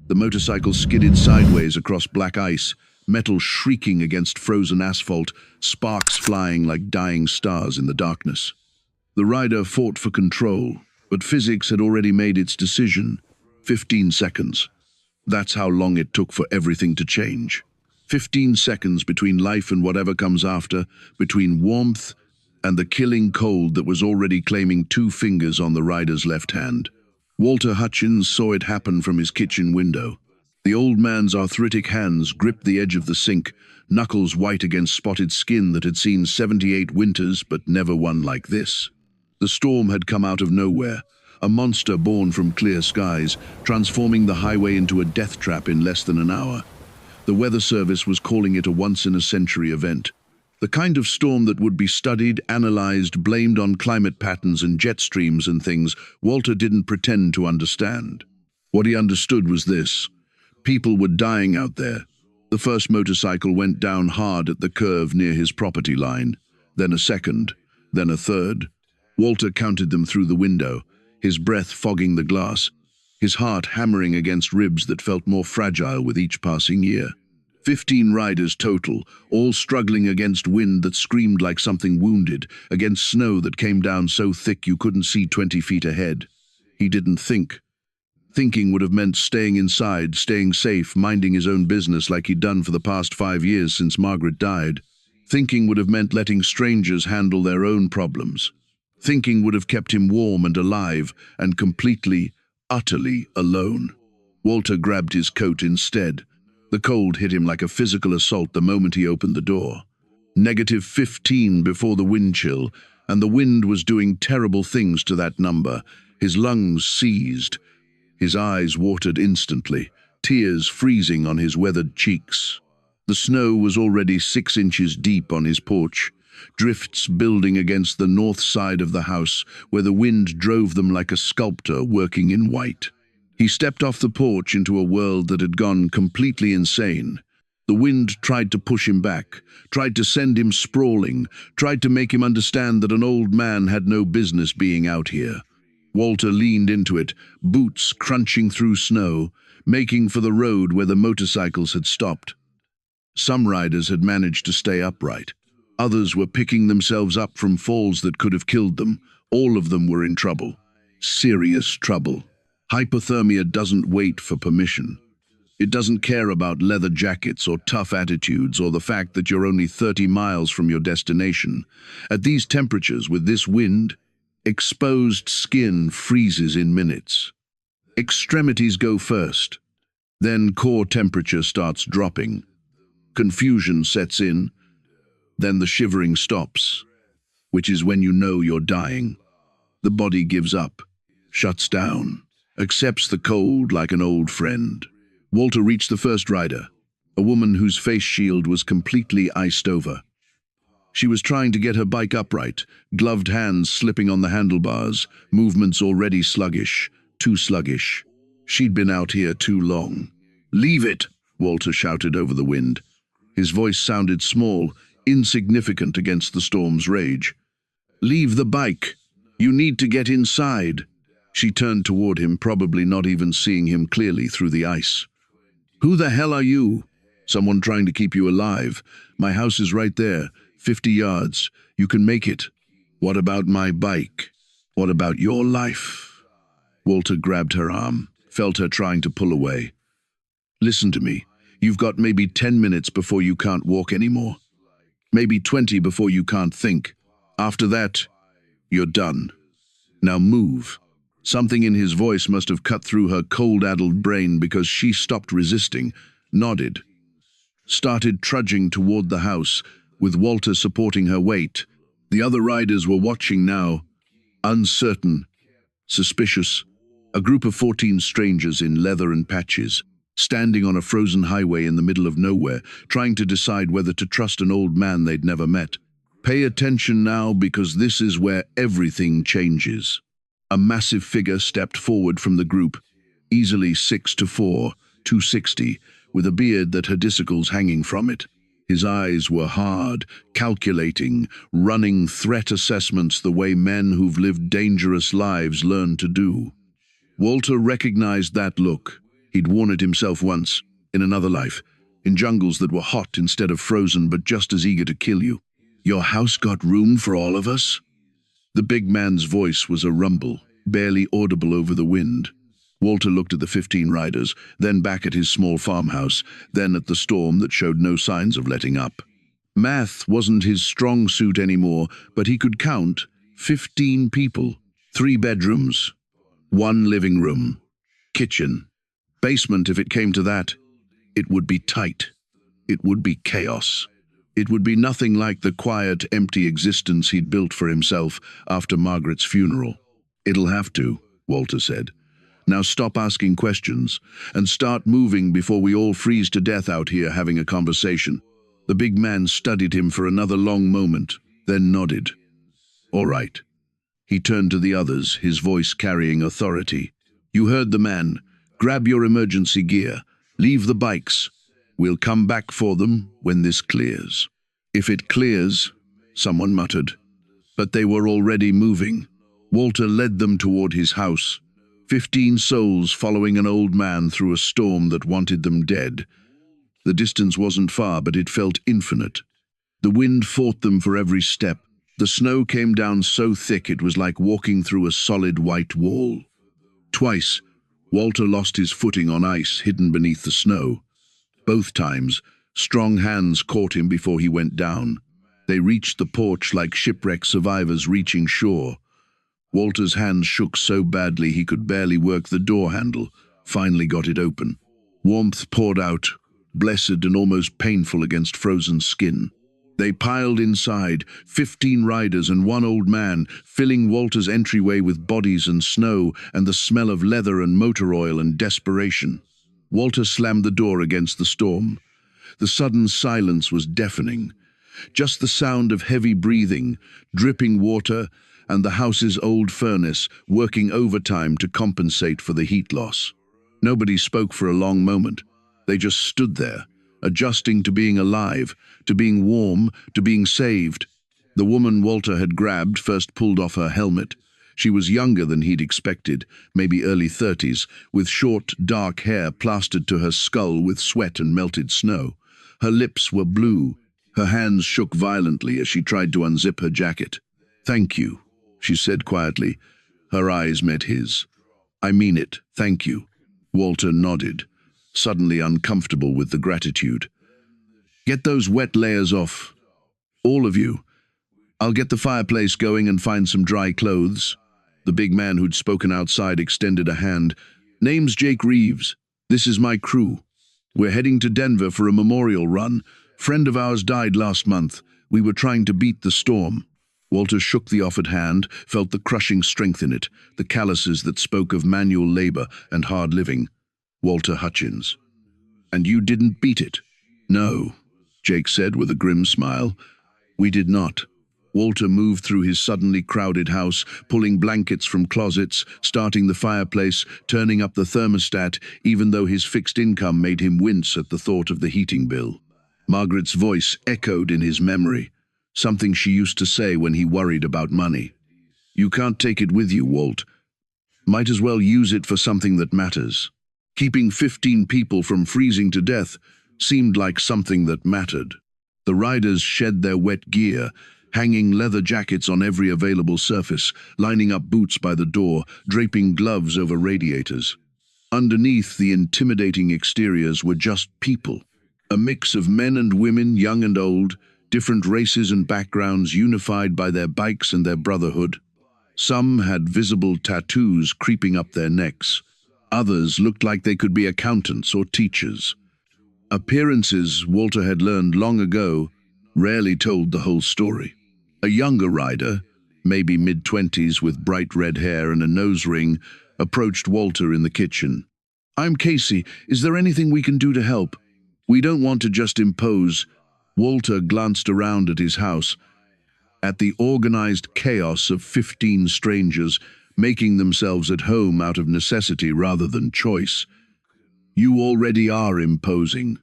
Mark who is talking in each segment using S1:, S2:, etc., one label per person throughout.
S1: The motorcycle skidded sideways across black ice, metal shrieking against frozen asphalt, sparks flying like dying stars in the darkness. The rider fought for control, but physics had already made its decision. 15 seconds. That's how long it took for everything to change. 15 seconds between life and whatever comes after, between warmth and the killing cold that was already claiming 2 fingers on the rider's left hand. Walter Hutchins saw it happen from his kitchen window. The old man's arthritic hands gripped the edge of the sink, knuckles white against spotted skin that had seen 78 winters but never one like this. The storm had come out of nowhere, a monster born from clear skies, transforming the highway into a death trap in less than an hour. The Weather Service was calling it a once-in-a-century event. The kind of storm that would be studied, analyzed, blamed on climate patterns and jet streams and things Walter didn't pretend to understand. What he understood was this. People were dying out there. The first motorcycle went down hard at the curve near his property line, then a second, then a third. Walter counted them through the window, his breath fogging the glass, his heart hammering against ribs that felt more fragile with each passing year. 15 riders total, all struggling against wind that screamed like something wounded, against snow that came down so thick you couldn't see 20 feet ahead. He didn't think. Thinking would have meant staying inside, staying safe, minding his own business like he'd done for the past 5 years since Margaret died. Thinking would have meant letting strangers handle their own problems. Thinking would have kept him warm and alive and completely, utterly alone. Walter grabbed his coat instead. The cold hit him like a physical assault the moment he opened the door. -15 before the wind chill, and the wind was doing terrible things to that number. His lungs seized. His eyes watered instantly, tears freezing on his weathered cheeks. The snow was already 6 inches deep on his porch, drifts building against the north side of the house where the wind drove them like a sculptor working in white. He stepped off the porch into a world that had gone completely insane. The wind tried to push him back, tried to send him sprawling, tried to make him understand that an old man had no business being out here. Walter leaned into it, boots crunching through snow, making for the road where the motorcycles had stopped. Some riders had managed to stay upright. Others were picking themselves up from falls that could have killed them. All of them were in trouble. Serious trouble. Hypothermia doesn't wait for permission. It doesn't care about leather jackets or tough attitudes or the fact that you're only 30 miles from your destination. At these temperatures, with this wind, exposed skin freezes in minutes. Extremities go first. Then core temperature starts dropping. Confusion sets in. Then the shivering stops, which is when you know you're dying. The body gives up, shuts down, accepts the cold like an old friend. Walter reached the first rider, a woman whose face shield was completely iced over. She was trying to get her bike upright, gloved hands slipping on the handlebars, movements already sluggish, too sluggish. She'd been out here too long. "Leave it!" Walter shouted over the wind. His voice sounded small, insignificant against the storm's rage. "Leave the bike. You need to get inside." She turned toward him, probably not even seeing him clearly through the ice. "Who the hell are you?" "Someone trying to keep you alive. My house is right there, 50 yards. You can make it." "What about my bike? What about your life?" Walter grabbed her arm, felt her trying to pull away. "Listen to me. You've got maybe 10 minutes before you can't walk anymore. Maybe 20 before you can't think. After that, you're done. Now move." Something in his voice must have cut through her cold-addled brain because she stopped resisting, nodded, started trudging toward the house, with Walter supporting her weight. The other riders were watching now, uncertain, suspicious. A group of 14 strangers in leather and patches, standing on a frozen highway in the middle of nowhere, trying to decide whether to trust an old man they'd never met. Pay attention now, because this is where everything changes. A massive figure stepped forward from the group, easily 6'4", 260, with a beard that had icicles hanging from it. His eyes were hard, calculating, running threat assessments the way men who've lived dangerous lives learn to do. Walter recognized that look. He'd worn it himself once, in another life, in jungles that were hot instead of frozen but just as eager to kill you. "Your house got room for all of us?" The big man's voice was a rumble, barely audible over the wind. Walter looked at the 15 riders, then back at his small farmhouse, then at the storm that showed no signs of letting up. Math wasn't his strong suit anymore, but he could count 15 people, 3 bedrooms, 1 living room, kitchen, basement if it came to that. It would be tight. It would be chaos. It would be nothing like the quiet, empty existence he'd built for himself after Margaret's funeral. "It'll have to," Walter said. "Now stop asking questions and start moving before we all freeze to death out here having a conversation." The big man studied him for another long moment, then nodded. "All right." He turned to the others, his voice carrying authority. "You heard the man. Grab your emergency gear. Leave the bikes. We'll come back for them when this clears." "If it clears," someone muttered. But they were already moving. Walter led them toward his house. 15 souls following an old man through a storm that wanted them dead. The distance wasn't far, but it felt infinite. The wind fought them for every step. The snow came down so thick it was like walking through a solid white wall. Twice, Walter lost his footing on ice hidden beneath the snow. Both times, strong hands caught him before he went down. They reached the porch like shipwreck survivors reaching shore. Walter's hands shook so badly he could barely work the door handle, finally got it open. Warmth poured out, blessed and almost painful against frozen skin. They piled inside, 15 riders and 1 old man, filling Walter's entryway with bodies and snow and the smell of leather and motor oil and desperation. Walter slammed the door against the storm. The sudden silence was deafening. Just the sound of heavy breathing, dripping water, and the house's old furnace working overtime to compensate for the heat loss. Nobody spoke for a long moment. They just stood there, adjusting to being alive, to being warm, to being saved. The woman Walter had grabbed first pulled off her helmet. She was younger than he'd expected, maybe early 30s, with short, dark hair plastered to her skull with sweat and melted snow. Her lips were blue. Her hands shook violently as she tried to unzip her jacket. "Thank you," she said quietly. Her eyes met his. "I mean it, thank you." Walter nodded, suddenly uncomfortable with the gratitude. "Get those wet layers off. All of you. I'll get the fireplace going and find some dry clothes." The big man who'd spoken outside extended a hand. "Name's Jake Reeves. This is my crew. We're heading to Denver for a memorial run. Friend of ours died last month. We were trying to beat the storm." Walter shook the offered hand, felt the crushing strength in it, the calluses that spoke of manual labor and hard living. Walter Hutchins. "And you didn't beat it?" "No," Jake said with a grim smile. "We did not." Walter moved through his suddenly crowded house, pulling blankets from closets, starting the fireplace, turning up the thermostat, even though his fixed income made him wince at the thought of the heating bill. Margaret's voice echoed in his memory, something she used to say when he worried about money. "You can't take it with you, Walt. Might as well use it for something that matters." Keeping 15 people from freezing to death seemed like something that mattered. The riders shed their wet gear, hanging leather jackets on every available surface, lining up boots by the door, draping gloves over radiators. Underneath the intimidating exteriors were just people, a mix of men and women, young and old, different races and backgrounds unified by their bikes and their brotherhood. Some had visible tattoos creeping up their necks. Others looked like they could be accountants or teachers. Appearances, Walter had learned long ago, rarely told the whole story. A younger rider, maybe mid-20s with bright red hair and a nose ring, approached Walter in the kitchen. "I'm Casey. Is there anything we can do to help? We don't want to just impose." Walter glanced around at his house, at the organized chaos of 15 strangers making themselves at home out of necessity rather than choice. "You already are imposing.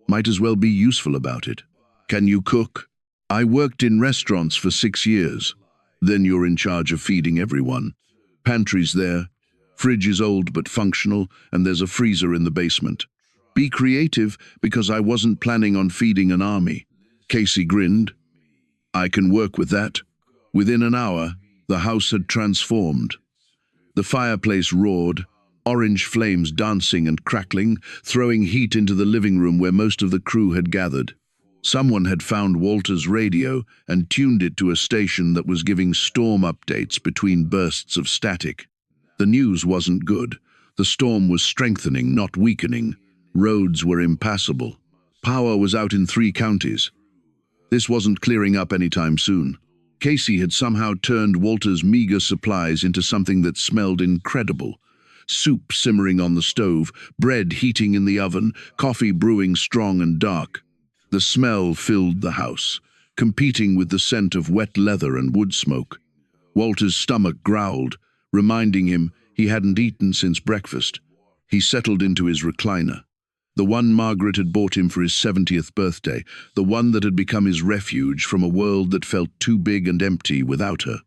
S1: Might as well be useful about it. Can you cook?" "I worked in restaurants for 6 years. Then you're in charge of feeding everyone. Pantry's there. Fridge is old but functional, and there's a freezer in the basement. Be creative, because I wasn't planning on feeding an army. Casey grinned. I can work with that. Within an hour, the house had transformed. The fireplace roared, orange flames dancing and crackling, throwing heat into the living room where most of the crew had gathered. Someone had found Walter's radio and tuned it to a station that was giving storm updates between bursts of static. The news wasn't good. The storm was strengthening, not weakening. Roads were impassable. Power was out in 3 counties. This wasn't clearing up anytime soon. Casey had somehow turned Walter's meager supplies into something that smelled incredible. Soup simmering on the stove, bread heating in the oven, coffee brewing strong and dark. The smell filled the house, competing with the scent of wet leather and wood smoke. Walter's stomach growled, reminding him he hadn't eaten since breakfast. He settled into his recliner. The one Margaret had bought him for his 70th birthday, the one that had become his refuge from a world that felt too big and empty without her.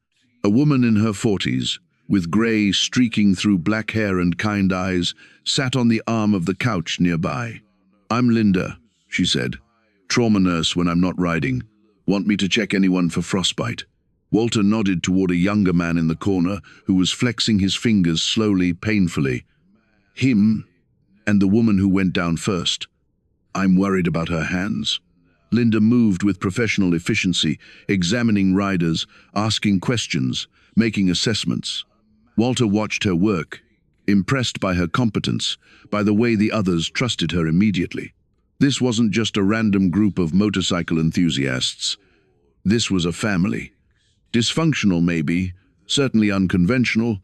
S1: A woman in her 40s, with grey streaking through black hair and kind eyes, sat on the arm of the couch nearby. I'm Linda, she said. Trauma nurse when I'm not riding. Want me to check anyone for frostbite? Walter nodded toward a younger man in the corner who was flexing his fingers slowly, painfully. Him, and the woman who went down first. I'm worried about her hands. Linda moved with professional efficiency, examining riders, asking questions, making assessments. Walter watched her work, impressed by her competence, by the way the others trusted her immediately. This wasn't just a random group of motorcycle enthusiasts. This was a family. Dysfunctional maybe, certainly unconventional,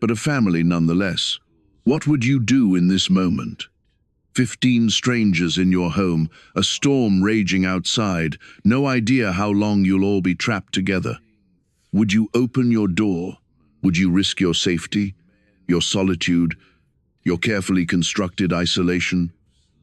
S1: but a family nonetheless. What would you do in this moment? 15 strangers in your home, a storm raging outside, no idea how long you'll all be trapped together. Would you open your door? Would you risk your safety, your solitude, your carefully constructed isolation?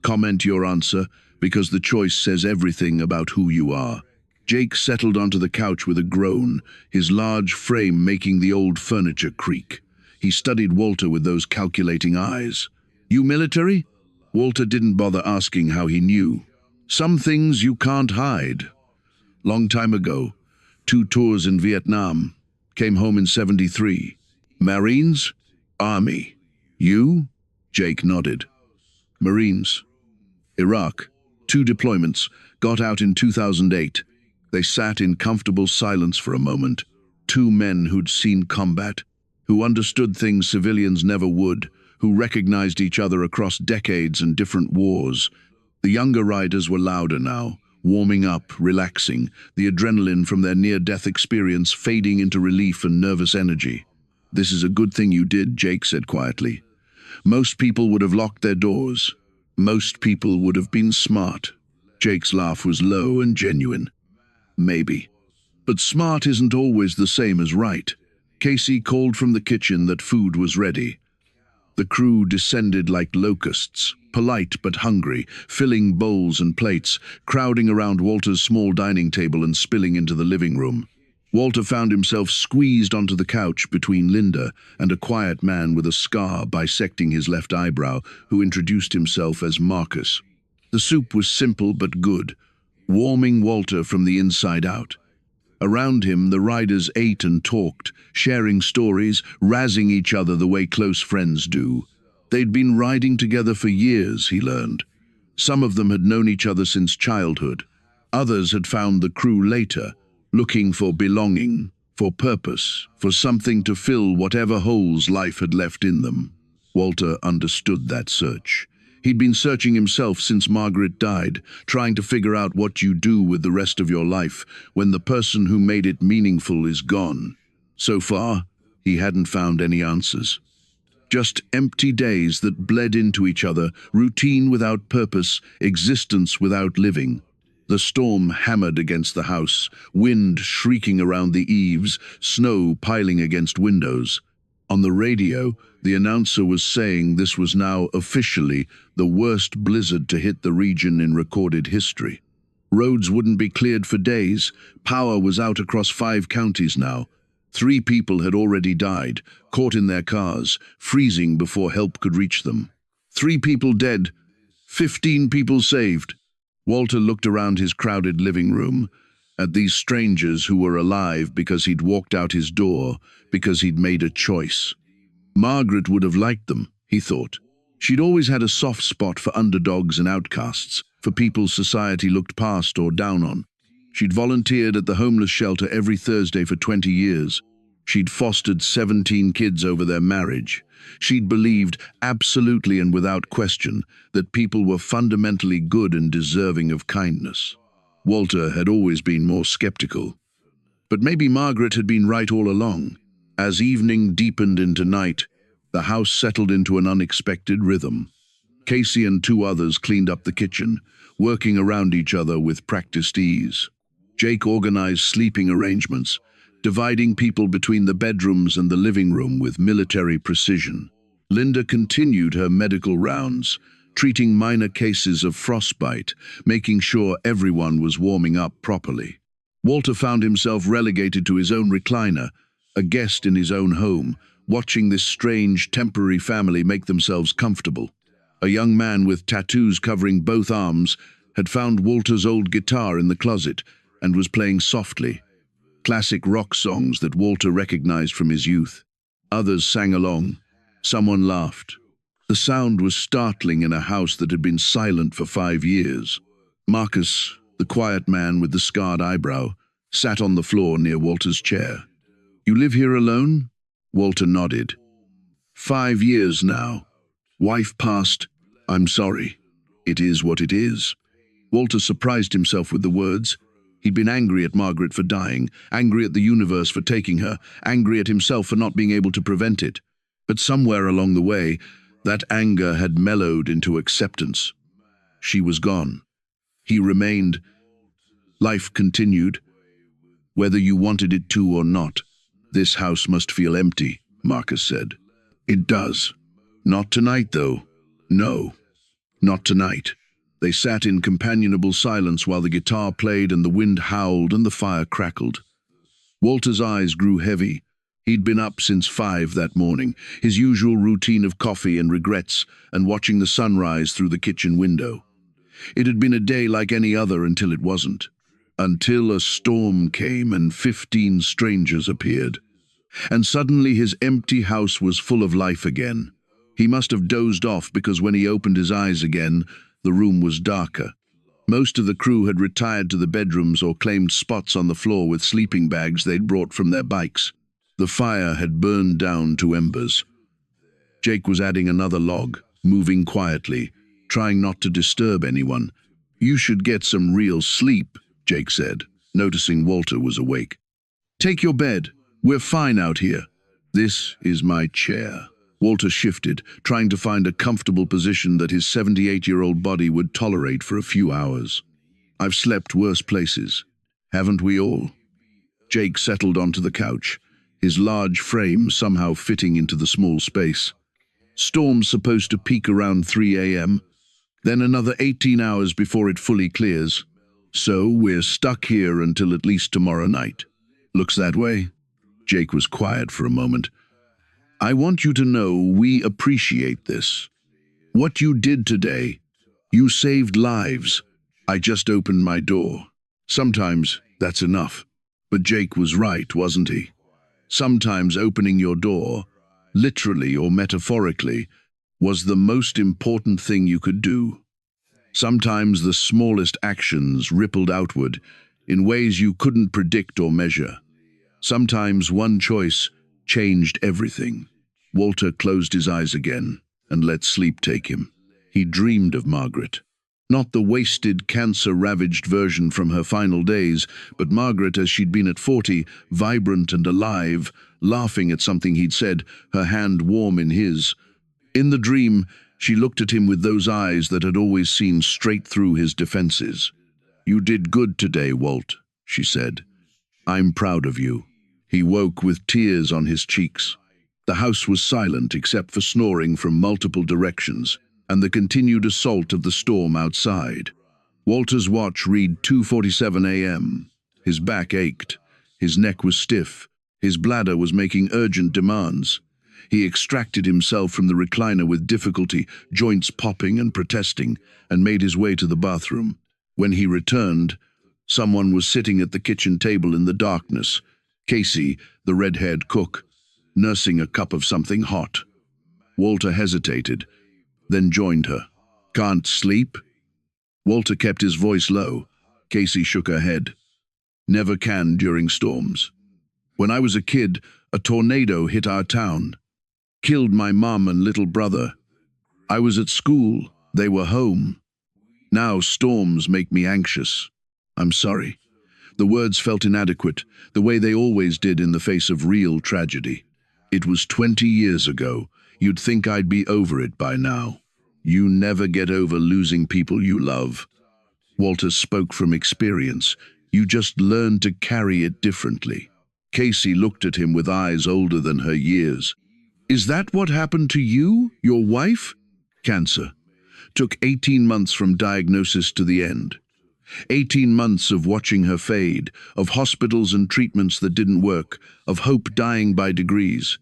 S1: Comment your answer, because the choice says everything about who you are. Jake settled onto the couch with a groan, his large frame making the old furniture creak. He studied Walter with those calculating eyes. You military? Walter didn't bother asking how he knew. Some things you can't hide. Long time ago, 2 tours in Vietnam. Came home in '73. Marines? Army. You? Jake nodded. Marines. Iraq. 2 deployments. Got out in 2008. They sat in comfortable silence for a moment. 2 men who'd seen combat, who understood things civilians never would, who recognized each other across decades and different wars. The younger riders were louder now, warming up, relaxing, the adrenaline from their near-death experience fading into relief and nervous energy. This is a good thing you did, Jake said quietly. Most people would have locked their doors. Most people would have been smart. Jake's laugh was low and genuine. Maybe. But smart isn't always the same as right. Casey called from the kitchen that food was ready. The crew descended like locusts, polite but hungry, filling bowls and plates, crowding around Walter's small dining table and spilling into the living room. Walter found himself squeezed onto the couch between Linda and a quiet man with a scar bisecting his left eyebrow, who introduced himself as Marcus. The soup was simple but good, warming Walter from the inside out. Around him, the riders ate and talked, sharing stories, razzing each other the way close friends do. They'd been riding together for years, he learned. Some of them had known each other since childhood. Others had found the crew later, looking for belonging, for purpose, for something to fill whatever holes life had left in them. Walter understood that search. He'd been searching himself since Margaret died, trying to figure out what you do with the rest of your life when the person who made it meaningful is gone. So far, he hadn't found any answers. Just empty days that bled into each other, routine without purpose, existence without living. The storm hammered against the house, wind shrieking around the eaves, snow piling against windows. On the radio, the announcer was saying this was now officially the worst blizzard to hit the region in recorded history. Roads wouldn't be cleared for days. Power was out across 5 counties now. 3 people had already died, caught in their cars, freezing before help could reach them. 3 people dead, 15 people saved. Walter looked around his crowded living room, at these strangers who were alive because he'd walked out his door, because he'd made a choice. Margaret would have liked them, he thought. She'd always had a soft spot for underdogs and outcasts, for people society looked past or down on. She'd volunteered at the homeless shelter every Thursday for 20 years. She'd fostered 17 kids over their marriage. She'd believed, absolutely and without question, that people were fundamentally good and deserving of kindness. Walter had always been more skeptical. But maybe Margaret had been right all along. As evening deepened into night, the house settled into an unexpected rhythm. Casey and 2 others cleaned up the kitchen, working around each other with practiced ease. Jake organized sleeping arrangements, dividing people between the bedrooms and the living room with military precision. Linda continued her medical rounds, treating minor cases of frostbite, making sure everyone was warming up properly. Walter found himself relegated to his own recliner, a guest in his own home, watching this strange, temporary family make themselves comfortable. A young man with tattoos covering both arms had found Walter's old guitar in the closet and was playing softly, classic rock songs that Walter recognized from his youth. Others sang along. Someone laughed. The sound was startling in a house that had been silent for 5 years. Marcus, the quiet man with the scarred eyebrow, sat on the floor near Walter's chair. "You live here alone?" Walter nodded. "5 years now. Wife passed. I'm sorry. It is what it is." Walter surprised himself with the words. He'd been angry at Margaret for dying, angry at the universe for taking her, angry at himself for not being able to prevent it. But somewhere along the way, that anger had mellowed into acceptance. She was gone. He remained. Life continued. Whether you wanted it to or not, this house must feel empty, Marcus said. "It does. Not tonight, though. No, not tonight." They sat in companionable silence while the guitar played and the wind howled and the fire crackled. Walter's eyes grew heavy. He'd been up since 5 that morning, his usual routine of coffee and regrets and watching the sunrise through the kitchen window. It had been a day like any other until it wasn't. Until a storm came and 15 strangers appeared. And suddenly his empty house was full of life again. He must have dozed off because when he opened his eyes again, the room was darker. Most of the crew had retired to the bedrooms or claimed spots on the floor with sleeping bags they'd brought from their bikes. The fire had burned down to embers. Jake was adding another log, moving quietly, trying not to disturb anyone. "You should get some real sleep," Jake said, noticing Walter was awake. "Take your bed. We're fine out here." "This is my chair." Walter shifted, trying to find a comfortable position that his 78-year-old body would tolerate for a few hours. "I've slept worse places. Haven't we all?" Jake settled onto the couch, his large frame somehow fitting into the small space. "Storm's supposed to peak around 3 a.m., then another 18 hours before it fully clears. So we're stuck here until at least tomorrow night. Looks that way." Jake was quiet for a moment. "I want you to know we appreciate this. What you did today, you saved lives. I just opened my door. Sometimes that's enough." But Jake was right, wasn't he? Sometimes opening your door, literally or metaphorically, was the most important thing you could do. Sometimes the smallest actions rippled outward in ways you couldn't predict or measure. Sometimes one choice changed everything. Walter closed his eyes again and let sleep take him. He dreamed of Margaret. Not the wasted, cancer-ravaged version from her final days, but Margaret as she'd been at 40, vibrant and alive, laughing at something he'd said, her hand warm in his. In the dream, she looked at him with those eyes that had always seen straight through his defenses. "You did good today, Walt," she said. "I'm proud of you." He woke with tears on his cheeks. The house was silent except for snoring from multiple directions and the continued assault of the storm outside. Walter's watch read 2:47 a.m. His back ached, his neck was stiff, His bladder was making urgent demands. He extracted himself from the recliner with difficulty, joints popping and protesting, and made his way to the bathroom. When he returned, someone was sitting at the kitchen table in the darkness. Casey, the red-haired cook, nursing a cup of something hot. Walter hesitated, then joined her. "Can't sleep?" Walter kept his voice low. Casey shook her head. "Never can during storms. When I was a kid, a tornado hit our town. Killed my mom and little brother. I was at school, they were home. Now storms make me anxious. I'm sorry." The words felt inadequate, the way they always did in the face of real tragedy. "It was 20 years ago. You'd think I'd be over it by now. You never get over losing people you love." Walter spoke from experience. "You just learn to carry it differently." Casey looked at him with eyes older than her years. "Is that what happened to you, your wife?" "Cancer. Took 18 months from diagnosis to the end. 18 months of watching her fade, of hospitals and treatments that didn't work, of hope dying by degrees."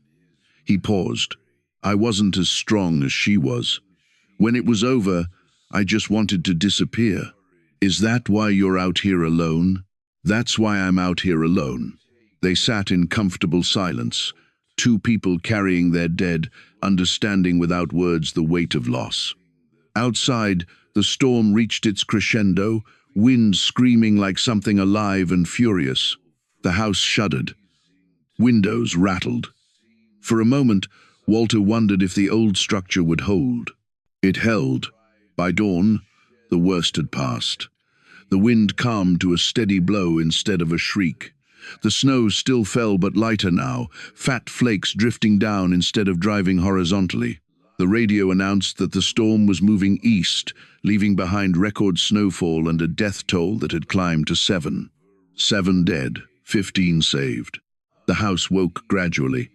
S1: He paused. "I wasn't as strong as she was. When it was over, I just wanted to disappear." "Is that why you're out here alone?" "That's why I'm out here alone." They sat in comfortable silence, two people carrying their dead, understanding without words the weight of loss. Outside, the storm reached its crescendo, wind screaming like something alive and furious. The house shuddered. Windows rattled. For a moment, Walter wondered if the old structure would hold. It held. By dawn, the worst had passed. The wind calmed to a steady blow instead of a shriek. The snow still fell but lighter now, fat flakes drifting down instead of driving horizontally. The radio announced that the storm was moving east, leaving behind record snowfall and a death toll that had climbed to 7. 7 dead, 15 saved. The house woke gradually.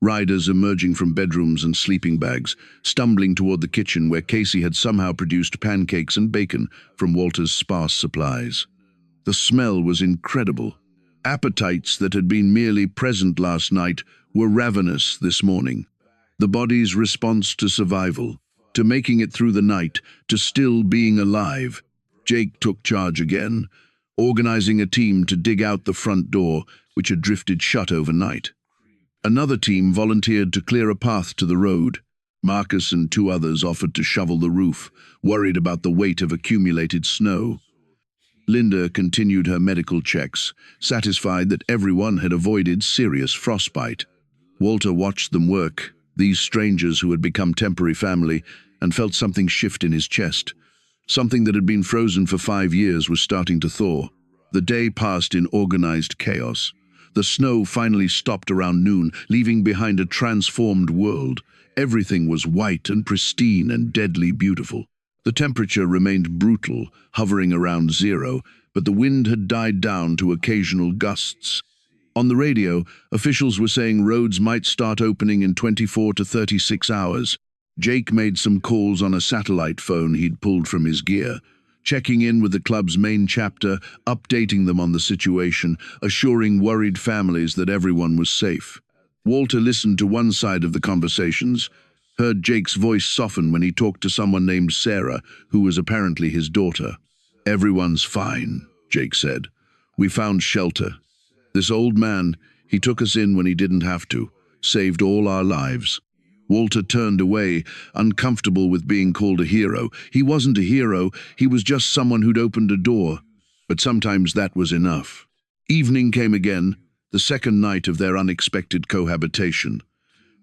S1: Riders emerging from bedrooms and sleeping bags, stumbling toward the kitchen where Casey had somehow produced pancakes and bacon from Walter's sparse supplies. The smell was incredible. Appetites that had been merely present last night were ravenous this morning. The body's response to survival, to making it through the night, to still being alive. Jake took charge again, organizing a team to dig out the front door, which had drifted shut overnight. Another team volunteered to clear a path to the road. Marcus and 2 others offered to shovel the roof, worried about the weight of accumulated snow. Linda continued her medical checks, satisfied that everyone had avoided serious frostbite. Walter watched them work, these strangers who had become temporary family, and felt something shift in his chest. Something that had been frozen for 5 years was starting to thaw. The day passed in organized chaos. The snow finally stopped around noon, leaving behind a transformed world. Everything was white and pristine and deadly beautiful. The temperature remained brutal, hovering around 0, but the wind had died down to occasional gusts. On the radio, officials were saying roads might start opening in 24 to 36 hours. Jake made some calls on a satellite phone he'd pulled from his gear, checking in with the club's main chapter, updating them on the situation, assuring worried families that everyone was safe. Walter listened to one side of the conversations, heard Jake's voice soften when he talked to someone named Sarah, who was apparently his daughter. "Everyone's fine," Jake said. "We found shelter. This old man, he took us in when he didn't have to, saved all our lives." Walter turned away, uncomfortable with being called a hero. He wasn't a hero, he was just someone who'd opened a door. But sometimes that was enough. Evening came again, the second night of their unexpected cohabitation.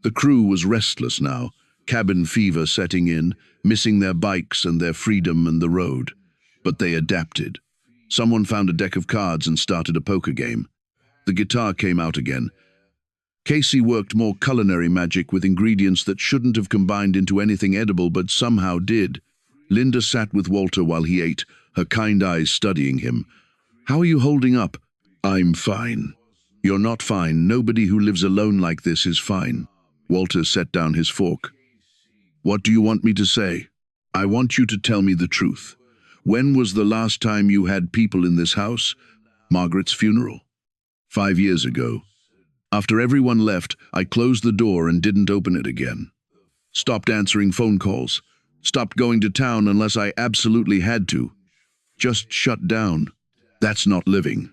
S1: The crew was restless now, cabin fever setting in, missing their bikes and their freedom and the road. But they adapted. Someone found a deck of cards and started a poker game. The guitar came out again. Casey worked more culinary magic with ingredients that shouldn't have combined into anything edible but somehow did. Linda sat with Walter while he ate, her kind eyes studying him. "How are you holding up?" "I'm fine." "You're not fine. Nobody who lives alone like this is fine." Walter set down his fork. "What do you want me to say?" "I want you to tell me the truth. When was the last time you had people in this house?" "Margaret's funeral." 5 years ago." After everyone left, I closed the door and didn't open it again. Stopped answering phone calls. Stopped going to town unless I absolutely had to. Just shut down. That's not living.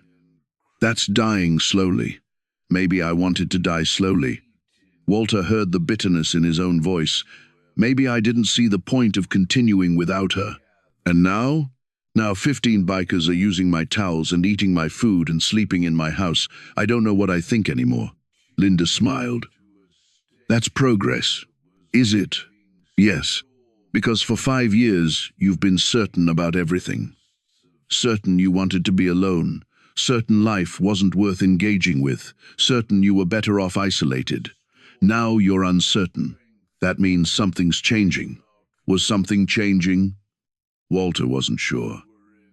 S1: That's dying slowly. Maybe I wanted to die slowly. Walter heard the bitterness in his own voice. Maybe I didn't see the point of continuing without her. And now? Now 15 bikers are using my towels and eating my food and sleeping in my house. I don't know what I think anymore. Linda smiled. That's progress. Is it? Yes. Because for 5 years, you've been certain about everything. Certain you wanted to be alone. Certain life wasn't worth engaging with. Certain you were better off isolated. Now you're uncertain. That means something's changing. Was something changing? Walter wasn't sure.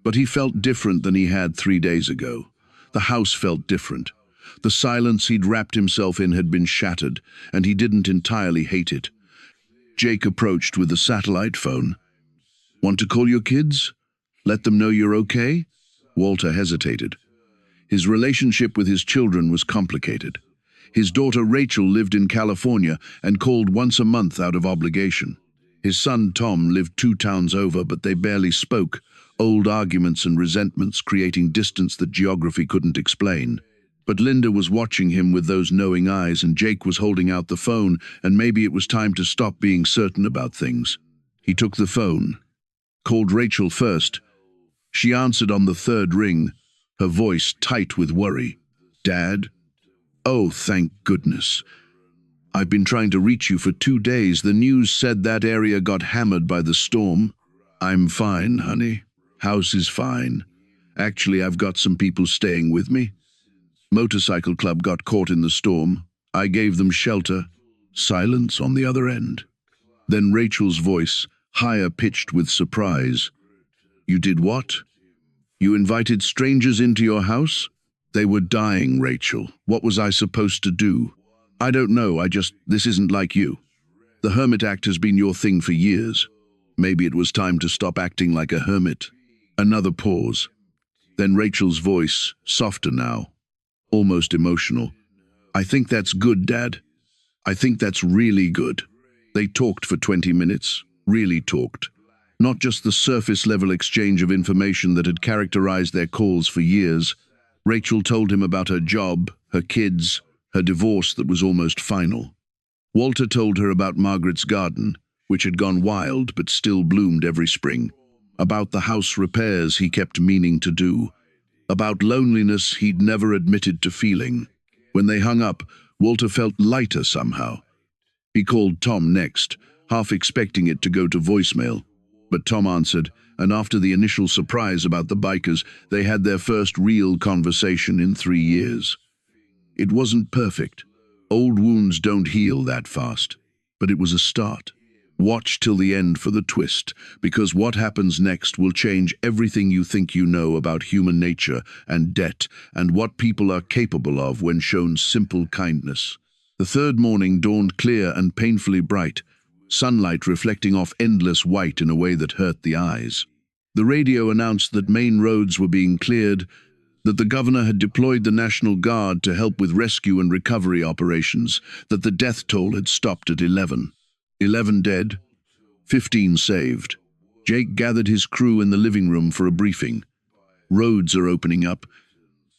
S1: But he felt different than he had 3 days ago. The house felt different. The silence he'd wrapped himself in had been shattered, and he didn't entirely hate it. Jake approached with a satellite phone. Want to call your kids? Let them know you're okay? Walter hesitated. His relationship with his children was complicated. His daughter Rachel lived in California and called once a month out of obligation. His son Tom lived 2 towns over, but they barely spoke, old arguments and resentments creating distance that geography couldn't explain. But Linda was watching him with those knowing eyes, and Jake was holding out the phone, and maybe it was time to stop being certain about things. He took the phone, called Rachel first. She answered on the 3rd ring, her voice tight with worry. Dad? Oh, thank goodness. I've been trying to reach you for 2 days. The news said that area got hammered by the storm. I'm fine, honey. House is fine. Actually, I've got some people staying with me. Motorcycle club got caught in the storm. I gave them shelter. Silence on the other end. Then Rachel's voice, higher pitched with surprise. You did what? You invited strangers into your house? They were dying, Rachel. What was I supposed to do? I don't know, this isn't like you. The hermit act has been your thing for years. Maybe it was time to stop acting like a hermit. Another pause. Then Rachel's voice, softer now, almost emotional. I think that's good, Dad. I think that's really good. They talked for 20 minutes, really talked. Not just the surface-level exchange of information that had characterized their calls for years. Rachel told him about her job, her kids, her divorce that was almost final. Walter told her about Margaret's garden, which had gone wild but still bloomed every spring. About the house repairs he kept meaning to do. About loneliness he'd never admitted to feeling. When they hung up, Walter felt lighter somehow. He called Tom next, half expecting it to go to voicemail. But Tom answered, and after the initial surprise about the bikers, they had their first real conversation in 3 years. It wasn't perfect. Old wounds don't heal that fast. But it was a start. Watch till the end for the twist, because what happens next will change everything you think you know about human nature and debt and what people are capable of when shown simple kindness. The 3rd morning dawned clear and painfully bright, sunlight reflecting off endless white in a way that hurt the eyes. The radio announced that main roads were being cleared, that the governor had deployed the National Guard to help with rescue and recovery operations, that the death toll had stopped at 11. 11 dead, 15 saved. Jake gathered his crew in the living room for a briefing. Roads are opening up.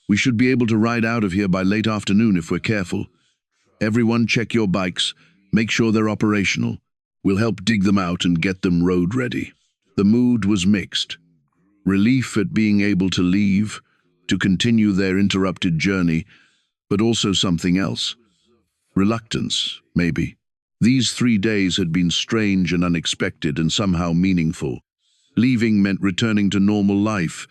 S1: We should be able to ride out of here by late afternoon if we're careful. Everyone check your bikes, make sure they're operational. We'll help dig them out and get them road ready. The mood was mixed. Relief at being able to leave, to continue their interrupted journey, but also something else. Reluctance, maybe. These 3 days had been strange and unexpected and somehow meaningful. Leaving meant returning to normal life,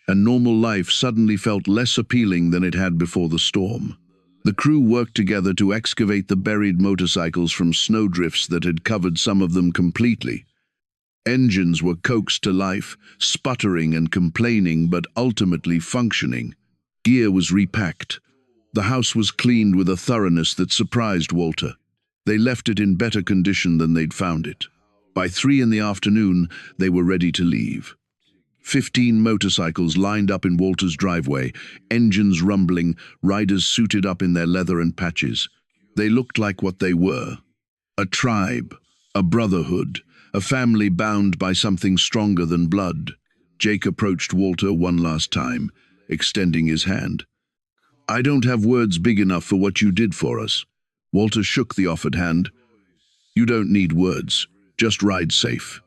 S1: and normal life suddenly felt less appealing than it had before the storm. The crew worked together to excavate the buried motorcycles from snowdrifts that had covered some of them completely. Engines were coaxed to life, sputtering and complaining, but ultimately functioning. Gear was repacked. The house was cleaned with a thoroughness that surprised Walter. They left it in better condition than they'd found it. By 3 in the afternoon, they were ready to leave. 15 motorcycles lined up in Walter's driveway, engines rumbling, riders suited up in their leather and patches. They looked like what they were. A tribe, a brotherhood, a family bound by something stronger than blood. Jake approached Walter one last time, extending his hand. "I don't have words big enough for what you did for us." Walter shook the offered hand. "You don't need words. Just ride safe.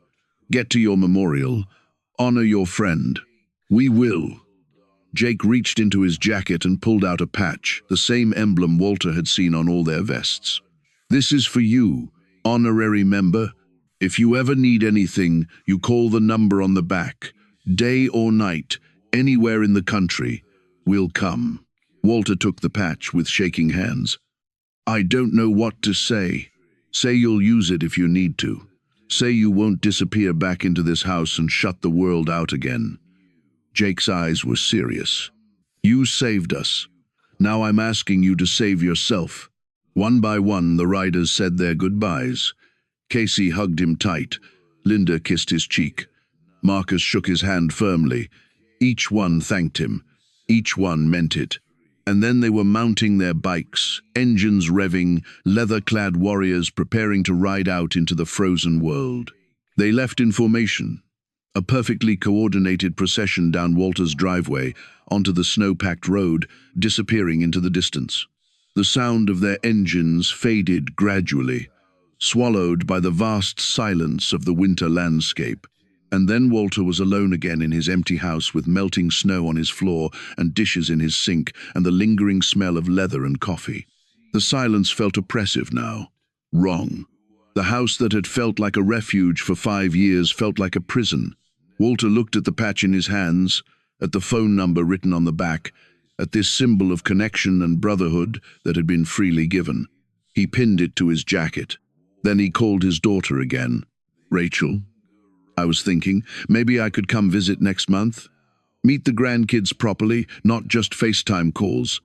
S1: Get to your memorial. Honor your friend." "We will." Jake reached into his jacket and pulled out a patch, the same emblem Walter had seen on all their vests. "This is for you, honorary member. If you ever need anything, you call the number on the back. Day or night, anywhere in the country, we'll come." Walter took the patch with shaking hands. "I don't know what to say." "Say you'll use it if you need to. Say you won't disappear back into this house and shut the world out again." Jake's eyes were serious. "You saved us. Now I'm asking you to save yourself." One by one, the riders said their goodbyes. Casey hugged him tight. Linda kissed his cheek. Marcus shook his hand firmly. Each one thanked him. Each one meant it. And then they were mounting their bikes, engines revving, leather-clad warriors preparing to ride out into the frozen world. They left in formation, a perfectly coordinated procession down Walter's driveway, onto the snow-packed road, disappearing into the distance. The sound of their engines faded gradually, swallowed by the vast silence of the winter landscape. And then Walter was alone again in his empty house with melting snow on his floor and dishes in his sink and the lingering smell of leather and coffee. The silence felt oppressive now. Wrong. The house that had felt like a refuge for 5 years felt like a prison. Walter looked at the patch in his hands, at the phone number written on the back, at this symbol of connection and brotherhood that had been freely given. He pinned it to his jacket. Then he called his daughter again. "Rachel, I was thinking, maybe I could come visit next month. Meet the grandkids properly, not just FaceTime calls.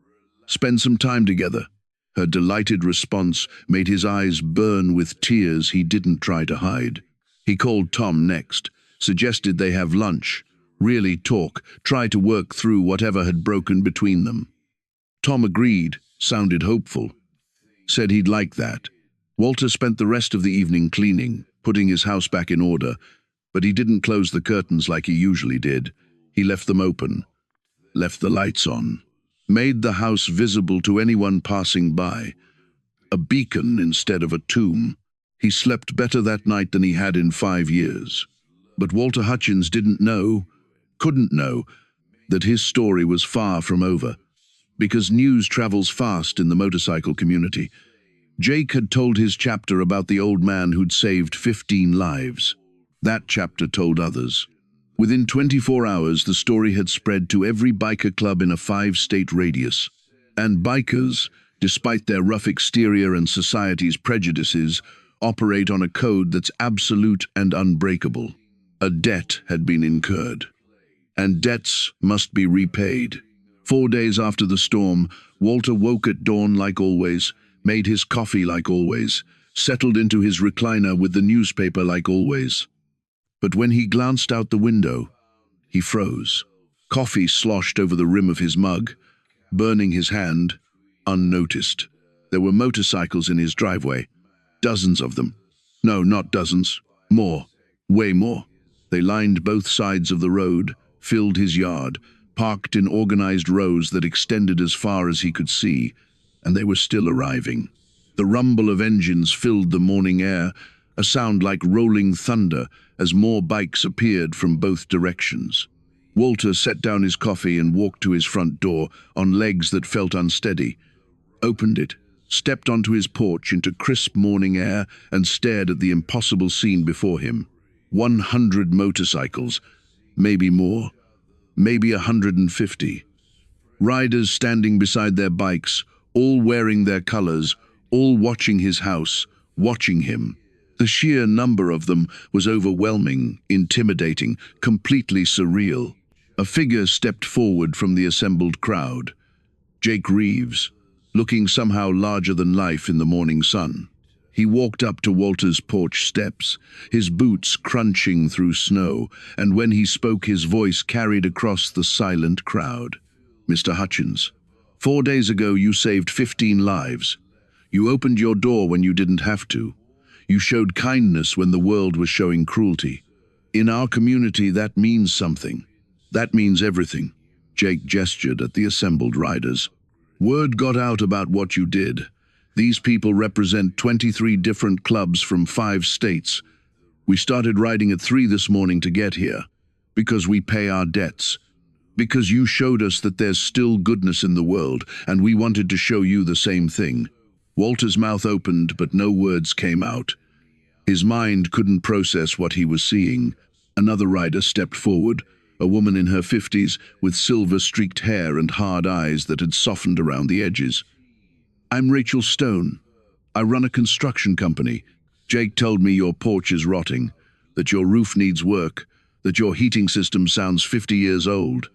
S1: Spend some time together." Her delighted response made his eyes burn with tears he didn't try to hide. He called Tom next, suggested they have lunch, really talk, try to work through whatever had broken between them. Tom agreed, sounded hopeful. Said he'd like that. Walter spent the rest of the evening cleaning, putting his house back in order, but he didn't close the curtains like he usually did. He left them open, left the lights on, made the house visible to anyone passing by. A beacon instead of a tomb. He slept better that night than he had in 5 years. But Walter Hutchins couldn't know, that his story was far from over. Because news travels fast in the motorcycle community. Jake had told his chapter about the old man who'd saved 15 lives. That chapter told others. Within 24 hours, the story had spread to every biker club in a 5-state radius. And bikers, despite their rough exterior and society's prejudices, operate on a code that's absolute and unbreakable. A debt had been incurred. And debts must be repaid. 4 days after the storm, Walter woke at dawn like always, made his coffee like always, settled into his recliner with the newspaper like always. But when he glanced out the window, he froze. Coffee sloshed over the rim of his mug, burning his hand, unnoticed. There were motorcycles in his driveway, dozens of them. No, not dozens, more, way more. They lined both sides of the road, filled his yard, parked in organized rows that extended as far as he could see, and they were still arriving. The rumble of engines filled the morning air, a sound like rolling thunder as more bikes appeared from both directions. Walter set down his coffee and walked to his front door on legs that felt unsteady, opened it, stepped onto his porch into crisp morning air and stared at the impossible scene before him. 100 motorcycles, maybe more, maybe 150. Riders standing beside their bikes, all wearing their colors, all watching his house, watching him. The sheer number of them was overwhelming, intimidating, completely surreal. A figure stepped forward from the assembled crowd. Jake Reeves, looking somehow larger than life in the morning sun. He walked up to Walter's porch steps, his boots crunching through snow, and when he spoke his voice carried across the silent crowd. "Mr. Hutchins, 4 days ago you saved 15 lives. You opened your door when you didn't have to. You showed kindness when the world was showing cruelty. In our community that means something. That means everything." Jake gestured at the assembled riders. "Word got out about what you did. These people represent 23 different clubs from 5 states. We started riding at 3 this morning to get here, because we pay our debts. Because you showed us that there's still goodness in the world, and we wanted to show you the same thing." Walter's mouth opened, but no words came out. His mind couldn't process what he was seeing. Another rider stepped forward, a woman in her 50s with silver-streaked hair and hard eyes that had softened around the edges. "I'm Rachel Stone. I run a construction company. Jake told me your porch is rotting, that your roof needs work, that your heating system sounds 50 years old.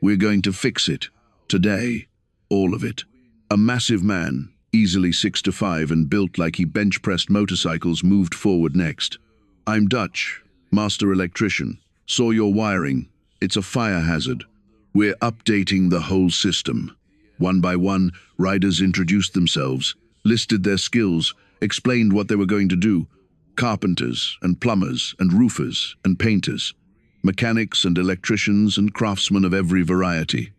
S1: We're going to fix it. Today. All of it." A massive man, easily 6 to 5 and built like he bench-pressed motorcycles, moved forward next. "I'm Dutch, master electrician. Saw your wiring. It's a fire hazard. We're updating the whole system." One by one, riders introduced themselves, listed their skills, explained what they were going to do. Carpenters and plumbers and roofers and painters, mechanics and electricians and craftsmen of every variety.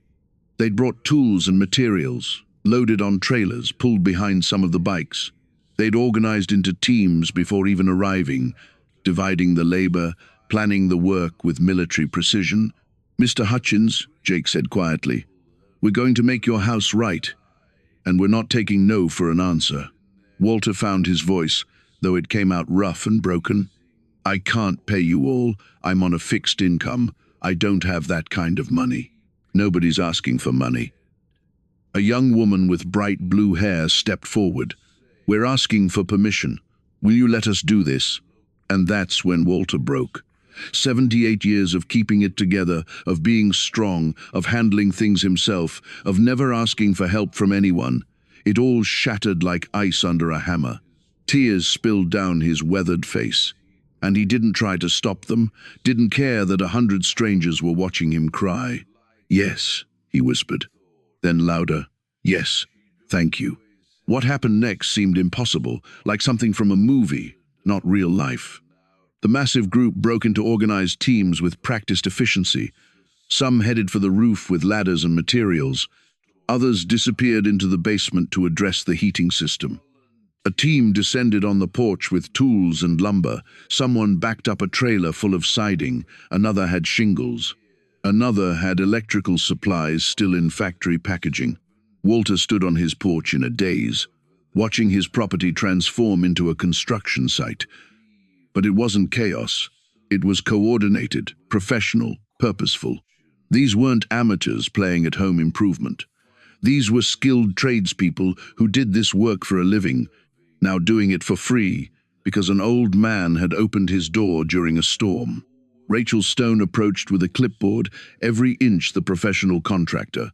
S1: They'd brought tools and materials, loaded on trailers, pulled behind some of the bikes. They'd organized into teams before even arriving, dividing the labor, planning the work with military precision. "Mr. Hutchins," Jake said quietly, "we're going to make your house right, and we're not taking no for an answer." Walter found his voice, though it came out rough and broken. "I can't pay you all. I'm on a fixed income. I don't have that kind of money." "Nobody's asking for money." A young woman with bright blue hair stepped forward. "We're asking for permission. Will you let us do this?" And that's when Walter broke. 78 years of keeping it together, of being strong, of handling things himself, of never asking for help from anyone. It all shattered like ice under a hammer. Tears spilled down his weathered face. And he didn't try to stop them, didn't care that 100 strangers were watching him cry. "Yes," he whispered. Then louder, "Yes, thank you." What happened next seemed impossible, like something from a movie, not real life. The massive group broke into organized teams with practiced efficiency. Some headed for the roof with ladders and materials. Others disappeared into the basement to address the heating system. A team descended on the porch with tools and lumber. Someone backed up a trailer full of siding. Another had shingles. Another had electrical supplies still in factory packaging. Walter stood on his porch in a daze, watching his property transform into a construction site. But it wasn't chaos. It was coordinated, professional, purposeful. These weren't amateurs playing at home improvement. These were skilled tradespeople who did this work for a living, now doing it for free because an old man had opened his door during a storm. Rachel Stone approached with a clipboard, every inch the professional contractor.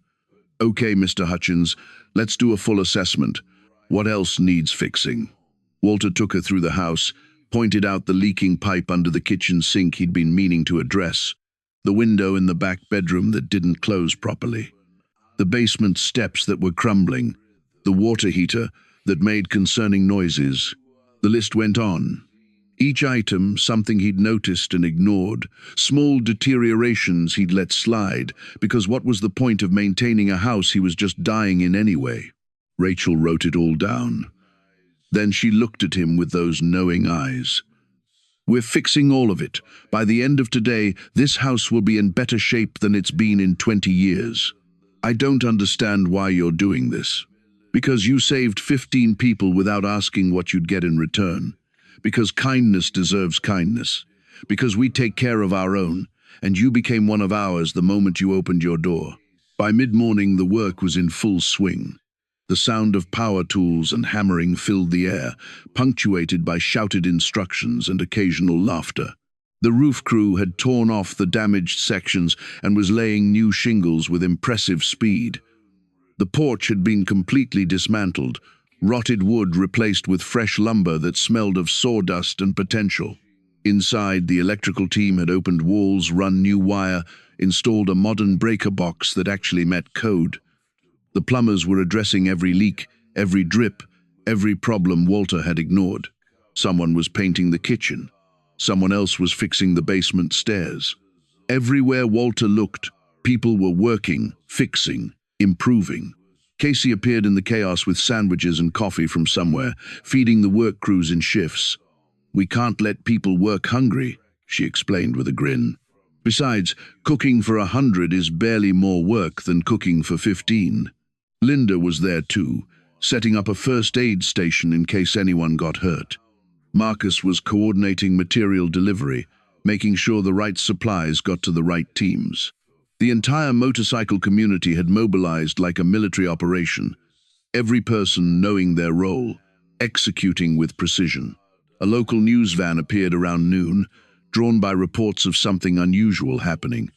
S1: "Okay, Mr. Hutchins, let's do a full assessment. What else needs fixing?" Walter took her through the house, pointed out the leaking pipe under the kitchen sink he'd been meaning to address, the window in the back bedroom that didn't close properly, the basement steps that were crumbling, the water heater that made concerning noises. The list went on. Each item, something he'd noticed and ignored, small deteriorations he'd let slide, because what was the point of maintaining a house he was just dying in anyway? Rachel wrote it all down. Then she looked at him with those knowing eyes. "We're fixing all of it. By the end of today, this house will be in better shape than it's been in 20 years. I don't understand why you're doing this. Because you saved 15 people without asking what you'd get in return. Because kindness deserves kindness. Because we take care of our own, and you became one of ours the moment you opened your door." By mid-morning, the work was in full swing. The sound of power tools and hammering filled the air, punctuated by shouted instructions and occasional laughter. The roof crew had torn off the damaged sections and was laying new shingles with impressive speed. The porch had been completely dismantled, Rotted wood replaced with fresh lumber that smelled of sawdust and potential. Inside, the electrical team had opened walls, run new wire, installed a modern breaker box that actually met code. The plumbers were addressing every leak, every drip, every problem Walter had ignored. Someone was painting the kitchen. Someone else was fixing the basement stairs. Everywhere Walter looked, people were working, fixing, improving. Casey appeared in the chaos with sandwiches and coffee from somewhere, feeding the work crews in shifts. "We can't let people work hungry," she explained with a grin. "Besides, cooking for 100 is barely more work than cooking for 15. Linda was there too, setting up a first aid station in case anyone got hurt. Marcus was coordinating material delivery, making sure the right supplies got to the right teams. The entire motorcycle community had mobilized like a military operation, every person knowing their role, executing with precision. A local news van appeared around noon, drawn by reports of something unusual happening.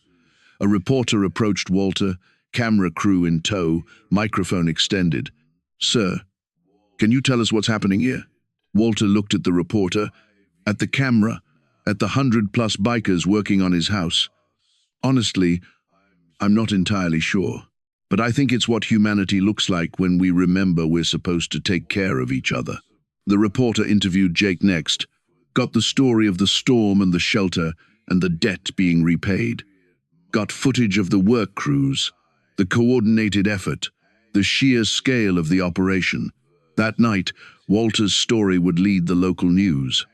S1: A reporter approached Walter, camera crew in tow, microphone extended. "Sir, can you tell us what's happening here?" Walter looked at the reporter, at the camera, at the 100+ bikers working on his house. "Honestly, I'm not entirely sure, but I think it's what humanity looks like when we remember we're supposed to take care of each other." The reporter interviewed Jake next, got the story of the storm and the shelter and the debt being repaid. Got footage of the work crews, the coordinated effort, the sheer scale of the operation. That night, Walter's story would lead the local news.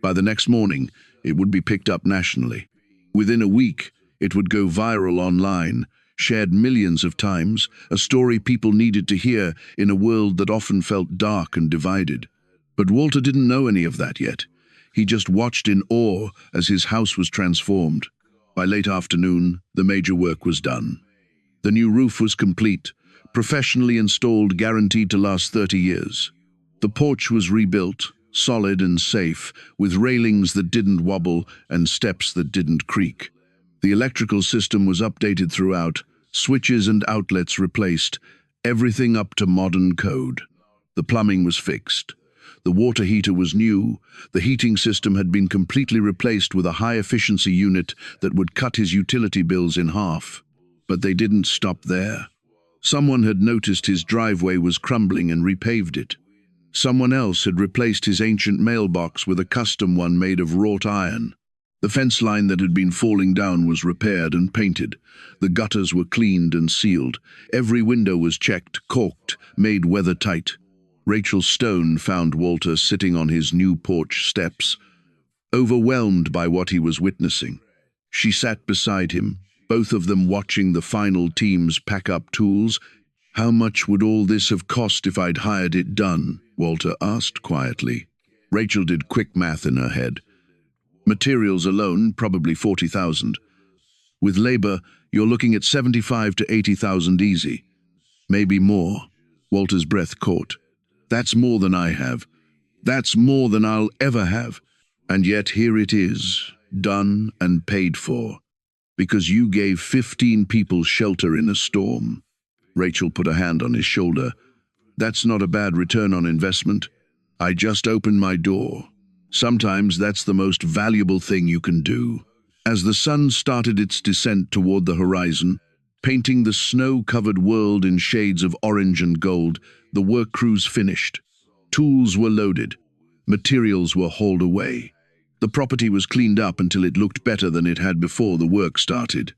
S1: By the next morning, it would be picked up nationally. Within a week, it would go viral online, shared millions of times, a story people needed to hear in a world that often felt dark and divided. But Walter didn't know any of that yet. He just watched in awe as his house was transformed. By late afternoon, the major work was done. The new roof was complete, professionally installed, guaranteed to last 30 years. The porch was rebuilt, solid and safe, with railings that didn't wobble and steps that didn't creak. The electrical system was updated throughout, switches and outlets replaced, everything up to modern code. The plumbing was fixed. The water heater was new. The heating system had been completely replaced with a high-efficiency unit that would cut his utility bills in half. But they didn't stop there. Someone had noticed his driveway was crumbling and repaved it. Someone else had replaced his ancient mailbox with a custom one made of wrought iron. The fence line that had been falling down was repaired and painted. The gutters were cleaned and sealed. Every window was checked, caulked, made weather-tight. Rachel Stone found Walter sitting on his new porch steps, overwhelmed by what he was witnessing. She sat beside him, both of them watching the final teams pack up tools. "How much would all this have cost if I'd hired it done?" Walter asked quietly. Rachel did quick math in her head. "Materials alone, probably 40,000. With labor, you're looking at 75 to 80,000 easy. Maybe more." Walter's breath caught. "That's more than I have. That's more than I'll ever have. And yet here it is, done and paid for. Because you gave 15 people shelter in a storm." Rachel put a hand on his shoulder. "That's not a bad return on investment. I just opened my door. Sometimes that's the most valuable thing you can do." As the sun started its descent toward the horizon, painting the snow-covered world in shades of orange and gold, the work crews finished. Tools were loaded. Materials were hauled away. The property was cleaned up until it looked better than it had before the work started.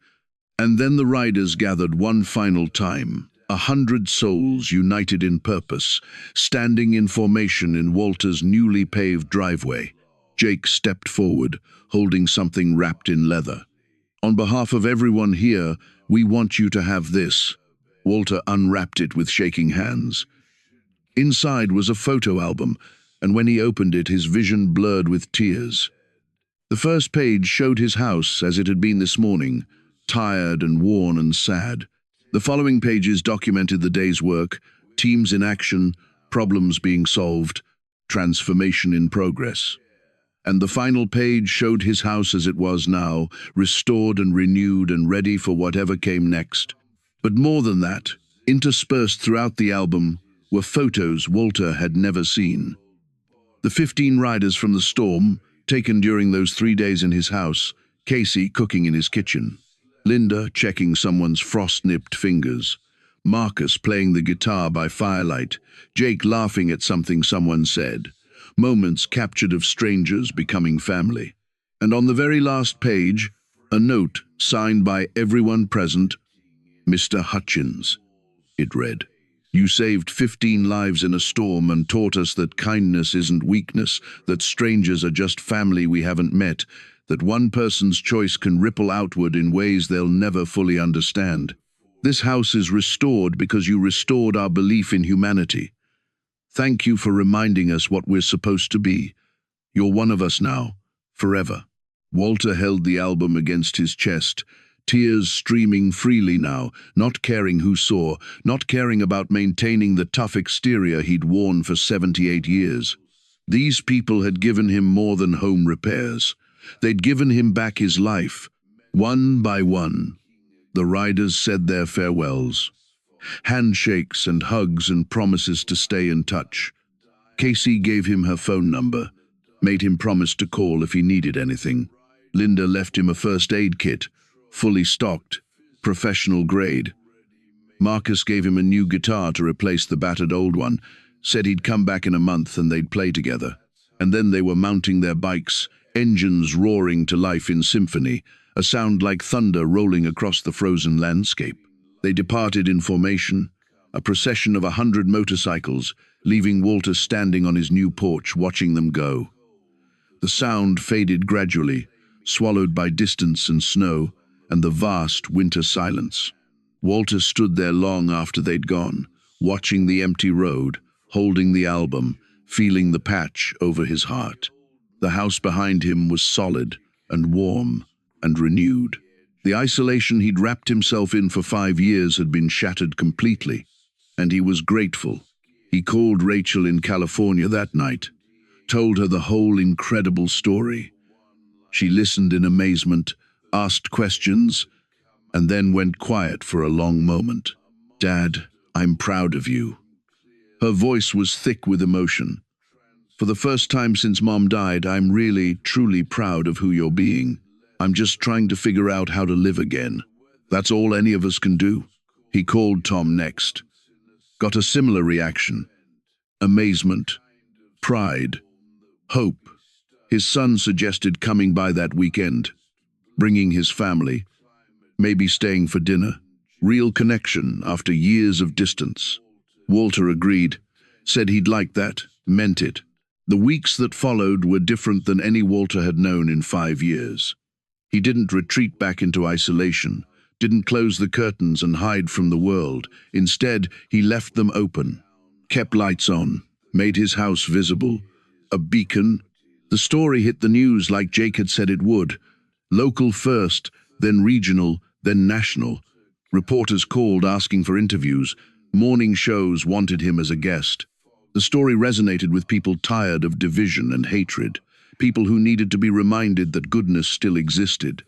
S1: And then the riders gathered one final time, 100 souls united in purpose, standing in formation in Walter's newly paved driveway. Jake stepped forward, holding something wrapped in leather. "On behalf of everyone here, we want you to have this." Walter unwrapped it with shaking hands. Inside was a photo album, and when he opened it, his vision blurred with tears. The first page showed his house as it had been this morning, tired and worn and sad. The following pages documented the day's work, teams in action, problems being solved, transformation in progress. And the final page showed his house as it was now, restored and renewed and ready for whatever came next. But more than that, interspersed throughout the album, were photos Walter had never seen. The 15 riders from the storm, taken during those 3 days in his house, Casey cooking in his kitchen, Linda checking someone's frost-nipped fingers, Marcus playing the guitar by firelight, Jake laughing at something someone said, moments captured of strangers becoming family. And on the very last page, a note signed by everyone present, Mr. Hutchins. It read, "You saved 15 lives in a storm and taught us that kindness isn't weakness, that strangers are just family we haven't met, that one person's choice can ripple outward in ways they'll never fully understand. This house is restored because you restored our belief in humanity. Thank you for reminding us what we're supposed to be. You're one of us now, forever." Walter held the album against his chest, tears streaming freely now, not caring who saw, not caring about maintaining the tough exterior he'd worn for 78 years. These people had given him more than home repairs. They'd given him back his life. One by one, the riders said their farewells. Handshakes and hugs and promises to stay in touch. Casey gave him her phone number, made him promise to call if he needed anything. Linda left him a first aid kit, fully stocked, professional grade. Marcus gave him a new guitar to replace the battered old one, said he'd come back in a month and they'd play together. And then they were mounting their bikes, engines roaring to life in symphony, a sound like thunder rolling across the frozen landscape. They departed in formation, a procession of 100 motorcycles, leaving Walter standing on his new porch watching them go. The sound faded gradually, swallowed by distance and snow, and the vast winter silence. Walter stood there long after they'd gone, watching the empty road, holding the album, feeling the patch over his heart. The house behind him was solid and warm and renewed. The isolation he'd wrapped himself in for 5 years had been shattered completely, and he was grateful. He called Rachel in California that night, told her the whole incredible story. She listened in amazement, asked questions, and then went quiet for a long moment. "Dad, I'm proud of you." Her voice was thick with emotion. "For the first time since Mom died, I'm really, truly proud of who you're being. I'm just trying to figure out how to live again. That's all any of us can do." He called Tom next. Got a similar reaction. Amazement, pride, hope. His son suggested coming by that weekend, bringing his family, maybe staying for dinner. Real connection after years of distance. Walter agreed, said he'd like that, meant it. The weeks that followed were different than any Walter had known in 5 years. He didn't retreat back into isolation, didn't close the curtains and hide from the world. Instead, he left them open, kept lights on, made his house visible, a beacon. The story hit the news like Jake had said it would. Local first, then regional, then national. Reporters called asking for interviews. Morning shows wanted him as a guest. The story resonated with people tired of division and hatred, people who needed to be reminded that goodness still existed.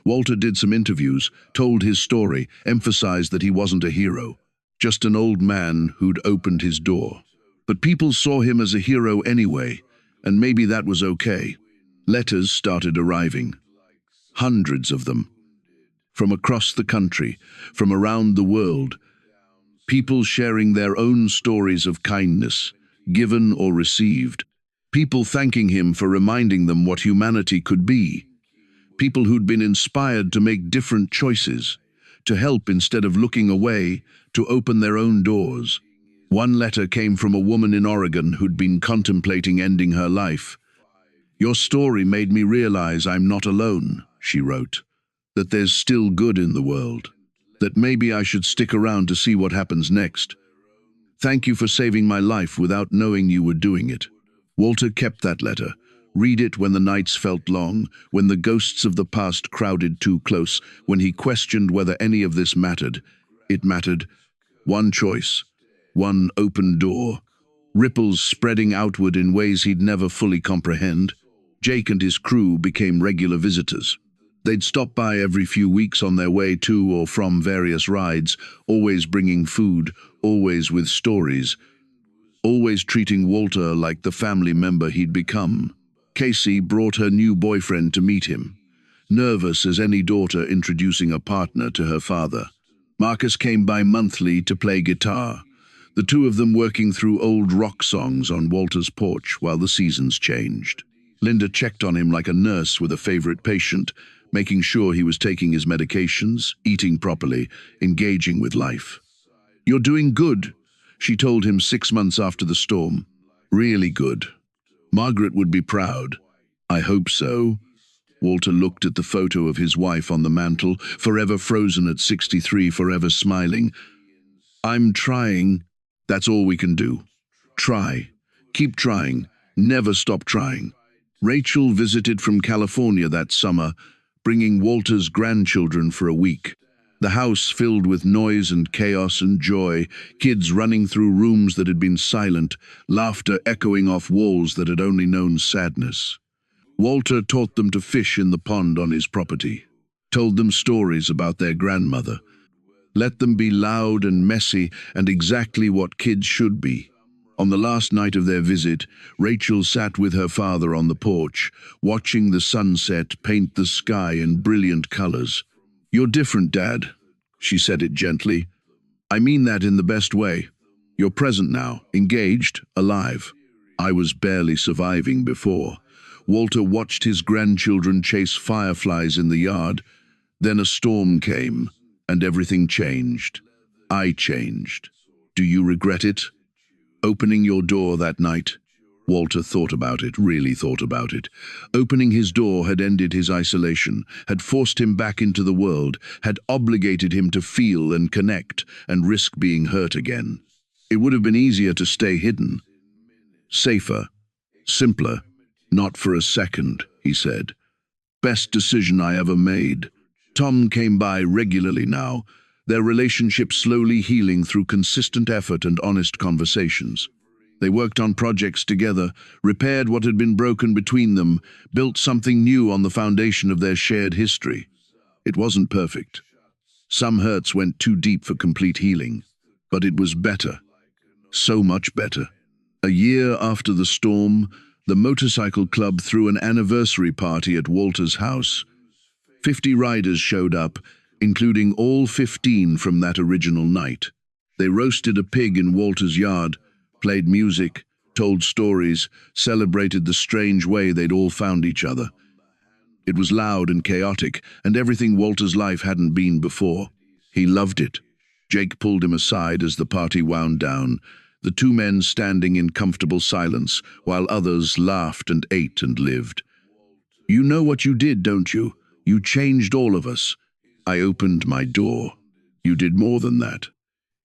S1: Walter did some interviews, told his story, emphasized that he wasn't a hero, just an old man who'd opened his door. But people saw him as a hero anyway, and maybe that was okay. Letters started arriving. Hundreds of them. From across the country, from around the world. People sharing their own stories of kindness, given or received. People thanking him for reminding them what humanity could be. People who'd been inspired to make different choices, to help instead of looking away, to open their own doors. One letter came from a woman in Oregon who'd been contemplating ending her life. "Your story made me realize I'm not alone," she wrote, "that there's still good in the world, that maybe I should stick around to see what happens next. Thank you for saving my life without knowing you were doing it." Walter kept that letter. Read it when the nights felt long, when the ghosts of the past crowded too close, when he questioned whether any of this mattered. It mattered. One choice, one open door, ripples spreading outward in ways he'd never fully comprehend. Jake and his crew became regular visitors. They'd stop by every few weeks on their way to or from various rides, always bringing food, always with stories. always treating Walter like the family member he'd become. Casey brought her new boyfriend to meet him, nervous as any daughter introducing a partner to her father. Marcus came by monthly to play guitar, the two of them working through old rock songs on Walter's porch while the seasons changed. Linda checked on him like a nurse with a favorite patient, making sure he was taking his medications, eating properly, engaging with life. "You're doing good," she told him 6 months after the storm. "Really good. Margaret would be proud." "I hope so." Walter looked at the photo of his wife on the mantel, forever frozen at 63, forever smiling. "I'm trying. That's all we can do. Try. Keep trying. Never stop trying." Rachel visited from California that summer, bringing Walter's grandchildren for a week. The house filled with noise and chaos and joy, kids running through rooms that had been silent, laughter echoing off walls that had only known sadness. Walter taught them to fish in the pond on his property, told them stories about their grandmother. Let them be loud and messy and exactly what kids should be. On the last night of their visit, Rachel sat with her father on the porch, watching the sunset paint the sky in brilliant colors. "You're different, Dad." She said it gently. "I mean that in the best way. You're present now, engaged, alive. I was barely surviving before." Walter watched his grandchildren chase fireflies in the yard. Then a storm came, and everything changed. I changed. Do you regret it? Opening your door that night? Walter thought about it, really thought about it. Opening his door had ended his isolation, had forced him back into the world, had obligated him to feel and connect and risk being hurt again. It would have been easier to stay hidden. Safer. Simpler. "Not for a second," he said. "Best decision I ever made." Tom came by regularly now, their relationship slowly healing through consistent effort and honest conversations. They worked on projects together, repaired what had been broken between them, built something new on the foundation of their shared history. It wasn't perfect. Some hurts went too deep for complete healing, but it was better. So much better. A year after the storm, the motorcycle club threw an anniversary party at Walter's house. 50 riders showed up, including all 15 from that original night. They roasted a pig in Walter's yard, played music, told stories, celebrated the strange way they'd all found each other. It was loud and chaotic, and everything Walter's life hadn't been before. He loved it. Jake pulled him aside as the party wound down, the two men standing in comfortable silence, while others laughed and ate and lived. "You know what you did, don't you? You changed all of us." "I opened my door." "You did more than that."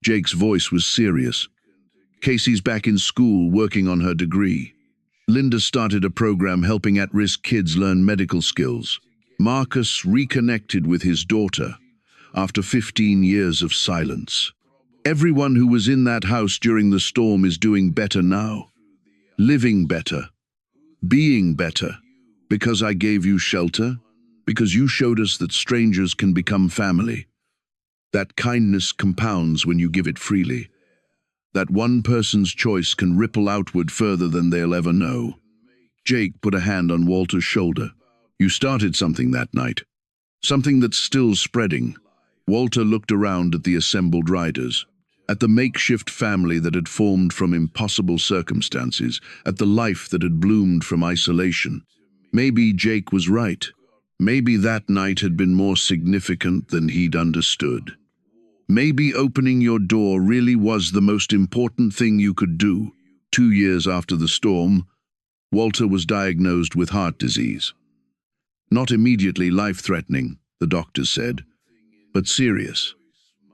S1: Jake's voice was serious. "Casey's back in school working on her degree. Linda started a program helping at-risk kids learn medical skills. Marcus reconnected with his daughter after 15 years of silence. Everyone who was in that house during the storm is doing better now. Living better. Being better. Because I gave you shelter. Because you showed us that strangers can become family. That kindness compounds when you give it freely. That one person's choice can ripple outward further than they'll ever know." Jake put a hand on Walter's shoulder. "You started something that night. Something that's still spreading." Walter looked around at the assembled riders, at the makeshift family that had formed from impossible circumstances, at the life that had bloomed from isolation. Maybe Jake was right. Maybe that night had been more significant than he'd understood. Maybe opening your door really was the most important thing you could do. 2 years after the storm, Walter was diagnosed with heart disease. Not immediately life-threatening, the doctors said, but serious.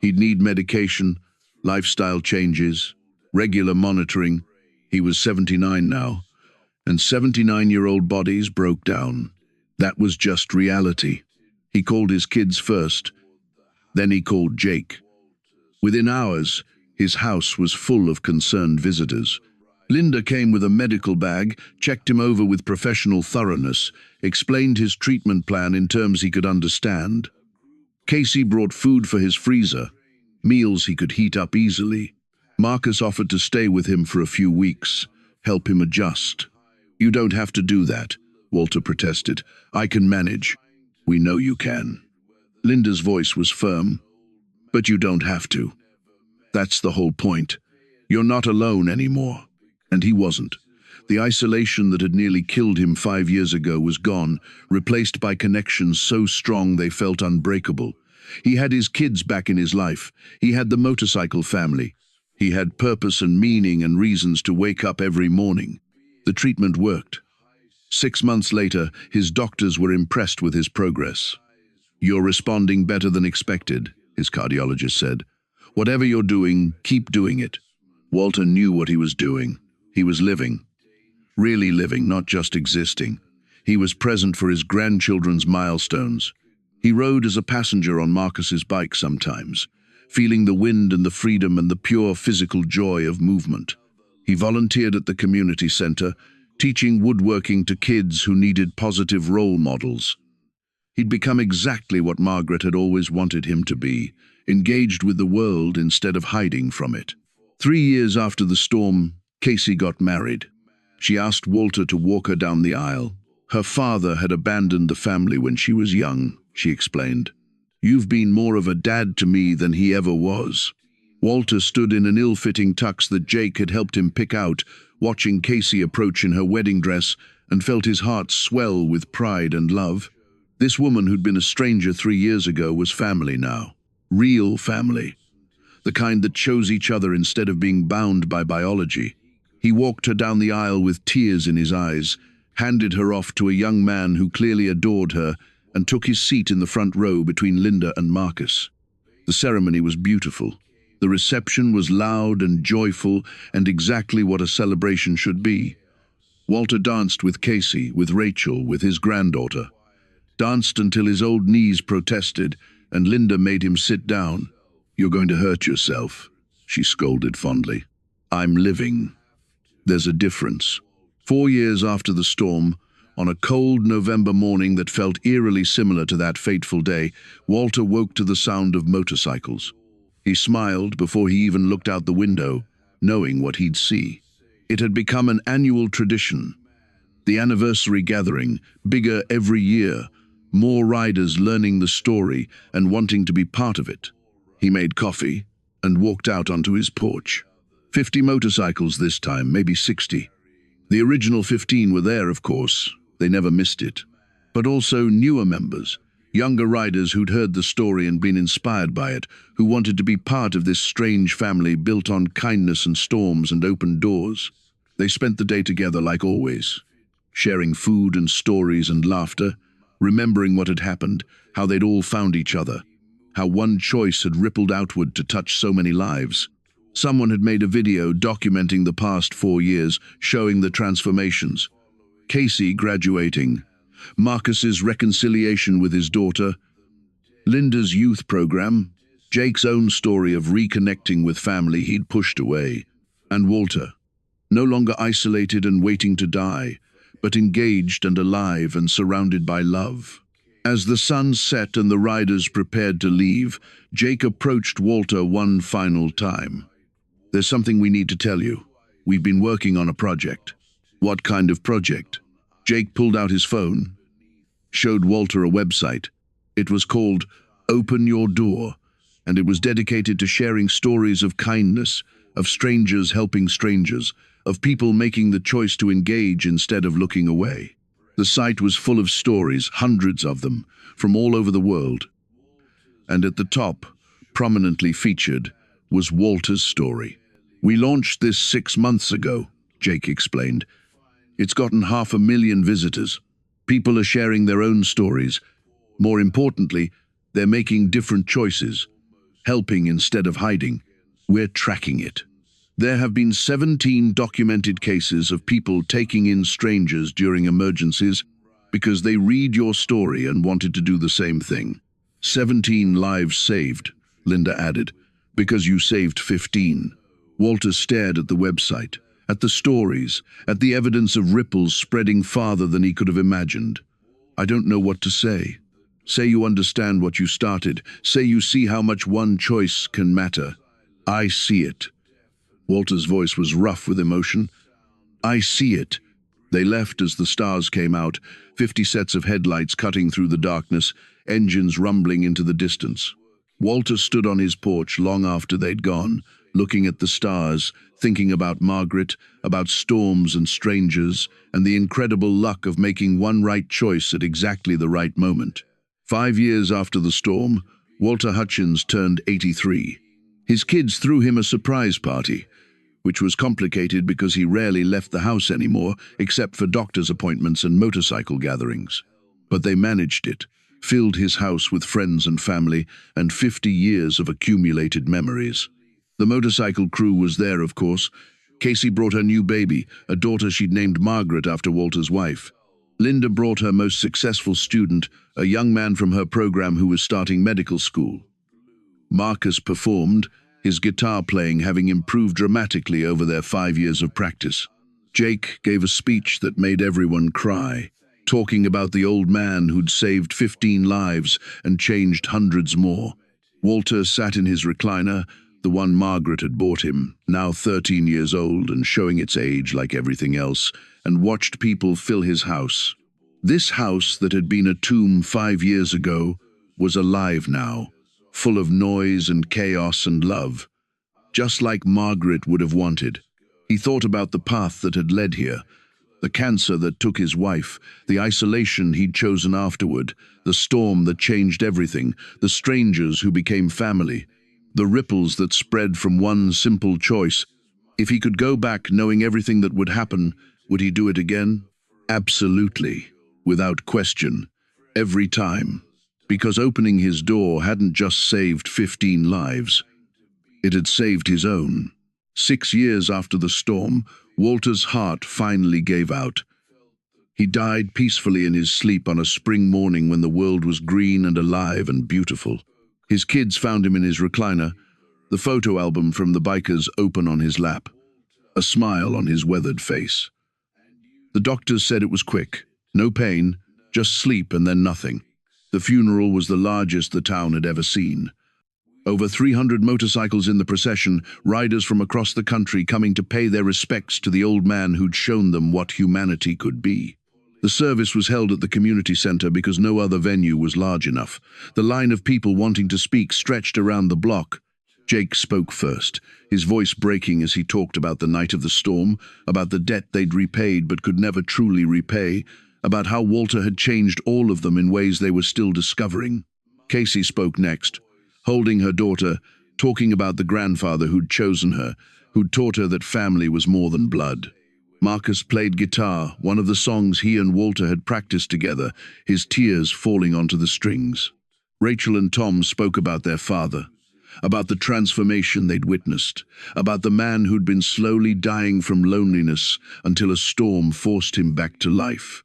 S1: He'd need medication, lifestyle changes, regular monitoring. He was 79 now, and 79-year-old bodies broke down. That was just reality. He called his kids first. Then he called Jake. Within hours, his house was full of concerned visitors. Linda came with a medical bag, checked him over with professional thoroughness, explained his treatment plan in terms he could understand. Casey brought food for his freezer, meals he could heat up easily. Marcus offered to stay with him for a few weeks, help him adjust. "You don't have to do that," Walter protested. "I can manage." "We know you can." Linda's voice was firm. "But you don't have to. That's the whole point. You're not alone anymore." And he wasn't. The isolation that had nearly killed him 5 years ago was gone, replaced by connections so strong they felt unbreakable. He had his kids back in his life. He had the motorcycle family. He had purpose and meaning and reasons to wake up every morning. The treatment worked. 6 months later, his doctors were impressed with his progress. "You're responding better than expected," his cardiologist said. "Whatever you're doing, keep doing it." Walter knew what he was doing. He was living. Really living, not just existing. He was present for his grandchildren's milestones. He rode as a passenger on Marcus's bike sometimes, feeling the wind and the freedom and the pure physical joy of movement. He volunteered at the community center, teaching woodworking to kids who needed positive role models. He'd become exactly what Margaret had always wanted him to be, engaged with the world instead of hiding from it. 3 years after the storm, Casey got married. She asked Walter to walk her down the aisle. Her father had abandoned the family when she was young, she explained. "You've been more of a dad to me than he ever was." Walter stood in an ill-fitting tux that Jake had helped him pick out, watching Casey approach in her wedding dress, and felt his heart swell with pride and love. This woman who'd been a stranger 3 years ago was family now. Real family. The kind that chose each other instead of being bound by biology. He walked her down the aisle with tears in his eyes, handed her off to a young man who clearly adored her, and took his seat in the front row between Linda and Marcus. The ceremony was beautiful. The reception was loud and joyful, and exactly what a celebration should be. Walter danced with Casey, with Rachel, with his granddaughter. Danced until his old knees protested, and Linda made him sit down. "You're going to hurt yourself," she scolded fondly. "I'm living." There's a difference. 4 years after the storm, on a cold November morning that felt eerily similar to that fateful day, Walter woke to the sound of motorcycles. He smiled before he even looked out the window, knowing what he'd see. It had become an annual tradition. The anniversary gathering, bigger every year, more riders learning the story and wanting to be part of it. He made coffee and walked out onto his porch. 50 motorcycles this time, maybe 60. The original 15 were there, of course. They never missed it. But also newer members, younger riders who'd heard the story and been inspired by it, who wanted to be part of this strange family built on kindness and storms and open doors. They spent the day together like always, sharing food and stories and laughter, remembering what had happened, how they'd all found each other, how one choice had rippled outward to touch so many lives. Someone had made a video documenting the past 4 years, showing the transformations. Casey graduating, Marcus's reconciliation with his daughter, Linda's youth program, Jake's own story of reconnecting with family he'd pushed away, and Walter, no longer isolated and waiting to die, but engaged and alive and surrounded by love. As the sun set and the riders prepared to leave, Jake approached Walter one final time. "There's something we need to tell you. We've been working on a project." "What kind of project?" Jake pulled out his phone, showed Walter a website. It was called Open Your Door, and it was dedicated to sharing stories of kindness, of strangers helping strangers, of people making the choice to engage instead of looking away. The site was full of stories, hundreds of them, from all over the world. And at the top, prominently featured, was Walter's story. "We launched this 6 months ago," Jake explained. "It's gotten 500,000 visitors. People are sharing their own stories. More importantly, they're making different choices, helping instead of hiding. We're tracking it. There have been 17 documented cases of people taking in strangers during emergencies because they read your story and wanted to do the same thing. 17 lives saved," Linda added, "because you saved 15. Walter stared at the website, at the stories, at the evidence of ripples spreading farther than he could have imagined. "I don't know what to say. Say you understand what you started. Say you see how much one choice can matter. I see it. Walter's voice was rough with emotion. I see it. They left as the stars came out, 50 sets of headlights cutting through the darkness, engines rumbling into the distance. Walter stood on his porch long after they'd gone, looking at the stars, thinking about Margaret, about storms and strangers, and the incredible luck of making one right choice at exactly the right moment. 5 years after the storm, Walter Hutchins turned 83. His kids threw him a surprise party, which was complicated because he rarely left the house anymore, except for doctor's appointments and motorcycle gatherings. But they managed it, filled his house with friends and family, and 50 years of accumulated memories. The motorcycle crew was there, of course. Casey brought her new baby, a daughter she'd named Margaret after Walter's wife. Linda brought her most successful student, a young man from her program who was starting medical school. Marcus performed, his guitar playing having improved dramatically over their 5 years of practice. Jake gave a speech that made everyone cry, talking about the old man who'd saved 15 lives and changed hundreds more. Walter sat in his recliner, the one Margaret had bought him, now 13 years old and showing its age like everything else, and watched people fill his house. This house that had been a tomb 5 years ago was alive now, full of noise and chaos and love, just like Margaret would have wanted. He thought about the path that had led here, the cancer that took his wife, the isolation he'd chosen afterward, the storm that changed everything, the strangers who became family, the ripples that spread from one simple choice. If he could go back knowing everything that would happen, would he do it again? Absolutely, without question, every time. Because opening his door hadn't just saved 15 lives, it had saved his own. 6 years after the storm, Walter's heart finally gave out. He died peacefully in his sleep on a spring morning when the world was green and alive and beautiful. His kids found him in his recliner, the photo album from the bikers open on his lap, a smile on his weathered face. The doctors said it was quick, no pain, just sleep and then nothing. The funeral was the largest the town had ever seen. Over 300 motorcycles in the procession, riders from across the country coming to pay their respects to the old man who'd shown them what humanity could be. The service was held at the community center because no other venue was large enough. The line of people wanting to speak stretched around the block. Jake spoke first, his voice breaking as he talked about the night of the storm, about the debt they'd repaid but could never truly repay, about how Walter had changed all of them in ways they were still discovering. Casey spoke next, holding her daughter, talking about the grandfather who'd chosen her, who'd taught her that family was more than blood. Marcus played guitar, one of the songs he and Walter had practiced together, his tears falling onto the strings. Rachel and Tom spoke about their father, about the transformation they'd witnessed, about the man who'd been slowly dying from loneliness until a storm forced him back to life,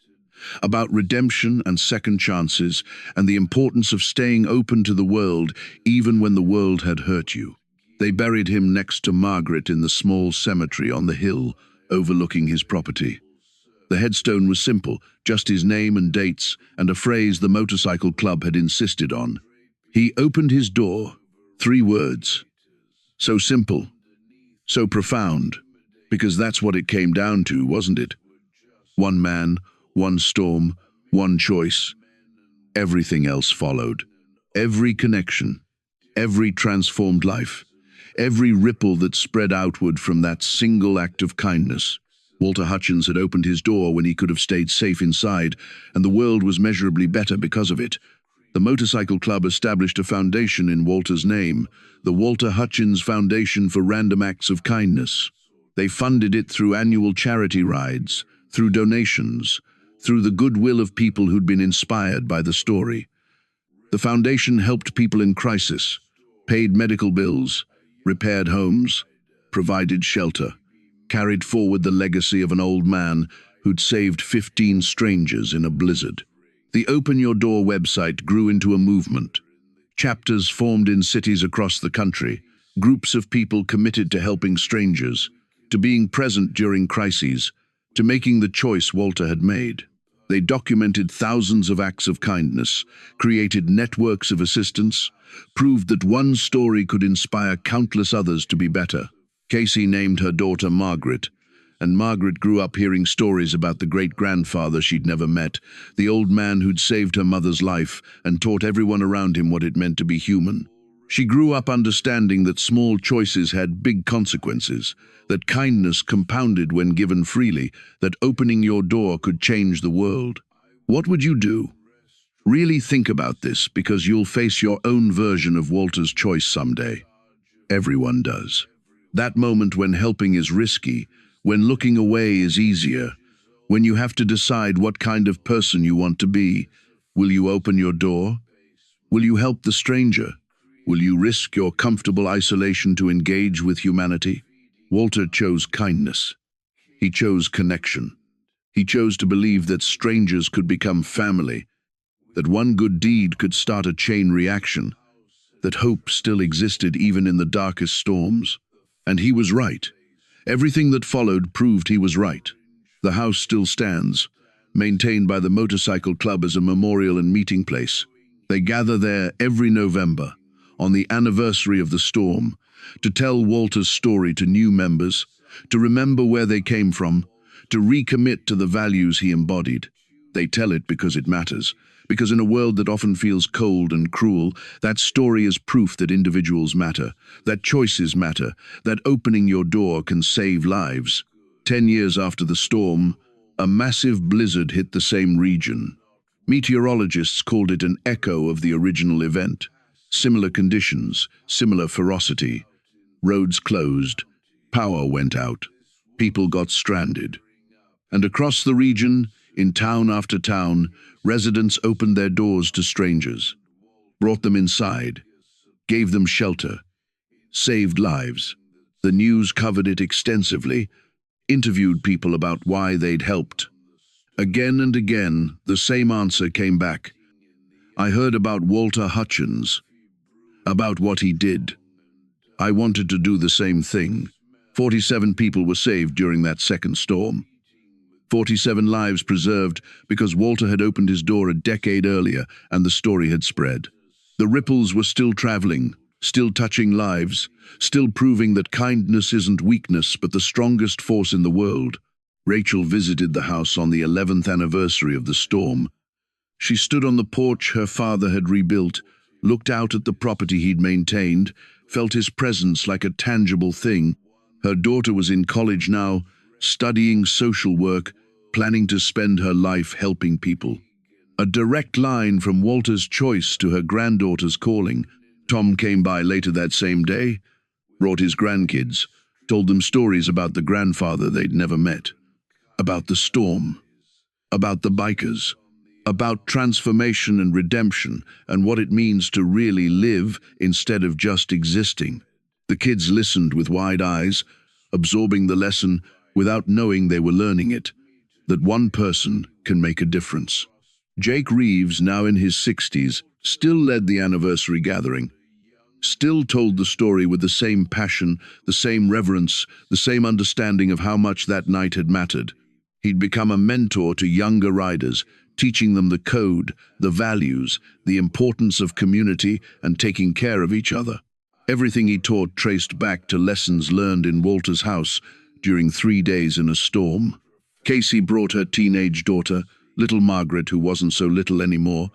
S1: about redemption and second chances and the importance of staying open to the world even when the world had hurt you. They buried him next to Margaret in the small cemetery on the hill overlooking his property. The headstone was simple, just his name and dates and a phrase the motorcycle club had insisted on. He opened his door, 3 words. So simple, so profound, because that's what it came down to, wasn't it? One man, one storm, one choice. Everything else followed. Every connection, every transformed life, every ripple that spread outward from that single act of kindness. Walter Hutchins had opened his door when he could have stayed safe inside, and the world was measurably better because of it. The motorcycle club established a foundation in Walter's name, the Walter Hutchins Foundation for Random Acts of Kindness. They funded it through annual charity rides, through donations, through the goodwill of people who'd been inspired by the story. The foundation helped people in crisis, paid medical bills, repaired homes, provided shelter, carried forward the legacy of an old man who'd saved 15 strangers in a blizzard. The Open Your Door website grew into a movement. Chapters formed in cities across the country, groups of people committed to helping strangers, to being present during crises, to making the choice Walter had made. They documented thousands of acts of kindness, created networks of assistance, proved that one story could inspire countless others to be better. Casey named her daughter Margaret, and Margaret grew up hearing stories about the great-grandfather she'd never met, the old man who'd saved her mother's life and taught everyone around him what it meant to be human. She grew up understanding that small choices had big consequences, that kindness compounded when given freely, that opening your door could change the world. What would you do? Really think about this, because you'll face your own version of Walter's choice someday. Everyone does. That moment when helping is risky, when looking away is easier, when you have to decide what kind of person you want to be. Will you open your door? Will you help the stranger? Will you risk your comfortable isolation to engage with humanity? Walter chose kindness. He chose connection. He chose to believe that strangers could become family, that one good deed could start a chain reaction, that hope still existed even in the darkest storms. And he was right. Everything that followed proved he was right. The house still stands, maintained by the motorcycle club as a memorial and meeting place. They gather there every November, on the anniversary of the storm, to tell Walter's story to new members, to remember where they came from, to recommit to the values he embodied. They tell it because it matters, because in a world that often feels cold and cruel, that story is proof that individuals matter, that choices matter, that opening your door can save lives. 10 years after the storm, a massive blizzard hit the same region. Meteorologists called it an echo of the original event. Similar conditions, similar ferocity. Roads closed, power went out, people got stranded. And across the region, in town after town, residents opened their doors to strangers, brought them inside, gave them shelter, saved lives. The news covered it extensively, interviewed people about why they'd helped. Again and again, the same answer came back. I heard about Walter Hutchins, about what he did. I wanted to do the same thing. 47 people were saved during that second storm. 47 lives preserved because Walter had opened his door a decade earlier and the story had spread. The ripples were still traveling, still touching lives, still proving that kindness isn't weakness but the strongest force in the world. Rachel visited the house on the 11th anniversary of the storm. She stood on the porch her father had rebuilt, looked out at the property he'd maintained, felt his presence like a tangible thing. Her daughter was in college now, studying social work, planning to spend her life helping people. A direct line from Walter's choice to her granddaughter's calling. Tom came by later that same day, brought his grandkids, told them stories about the grandfather they'd never met, about the storm, about the bikers, about transformation and redemption and what it means to really live instead of just existing. The kids listened with wide eyes, absorbing the lesson without knowing they were learning it, that one person can make a difference. Jake Reeves, now in his 60s, still led the anniversary gathering, still told the story with the same passion, the same reverence, the same understanding of how much that night had mattered. He'd become a mentor to younger riders, teaching them the code, the values, the importance of community and taking care of each other. Everything he taught traced back to lessons learned in Walter's house during 3 days in a storm. Casey brought her teenage daughter, little Margaret, who wasn't so little anymore,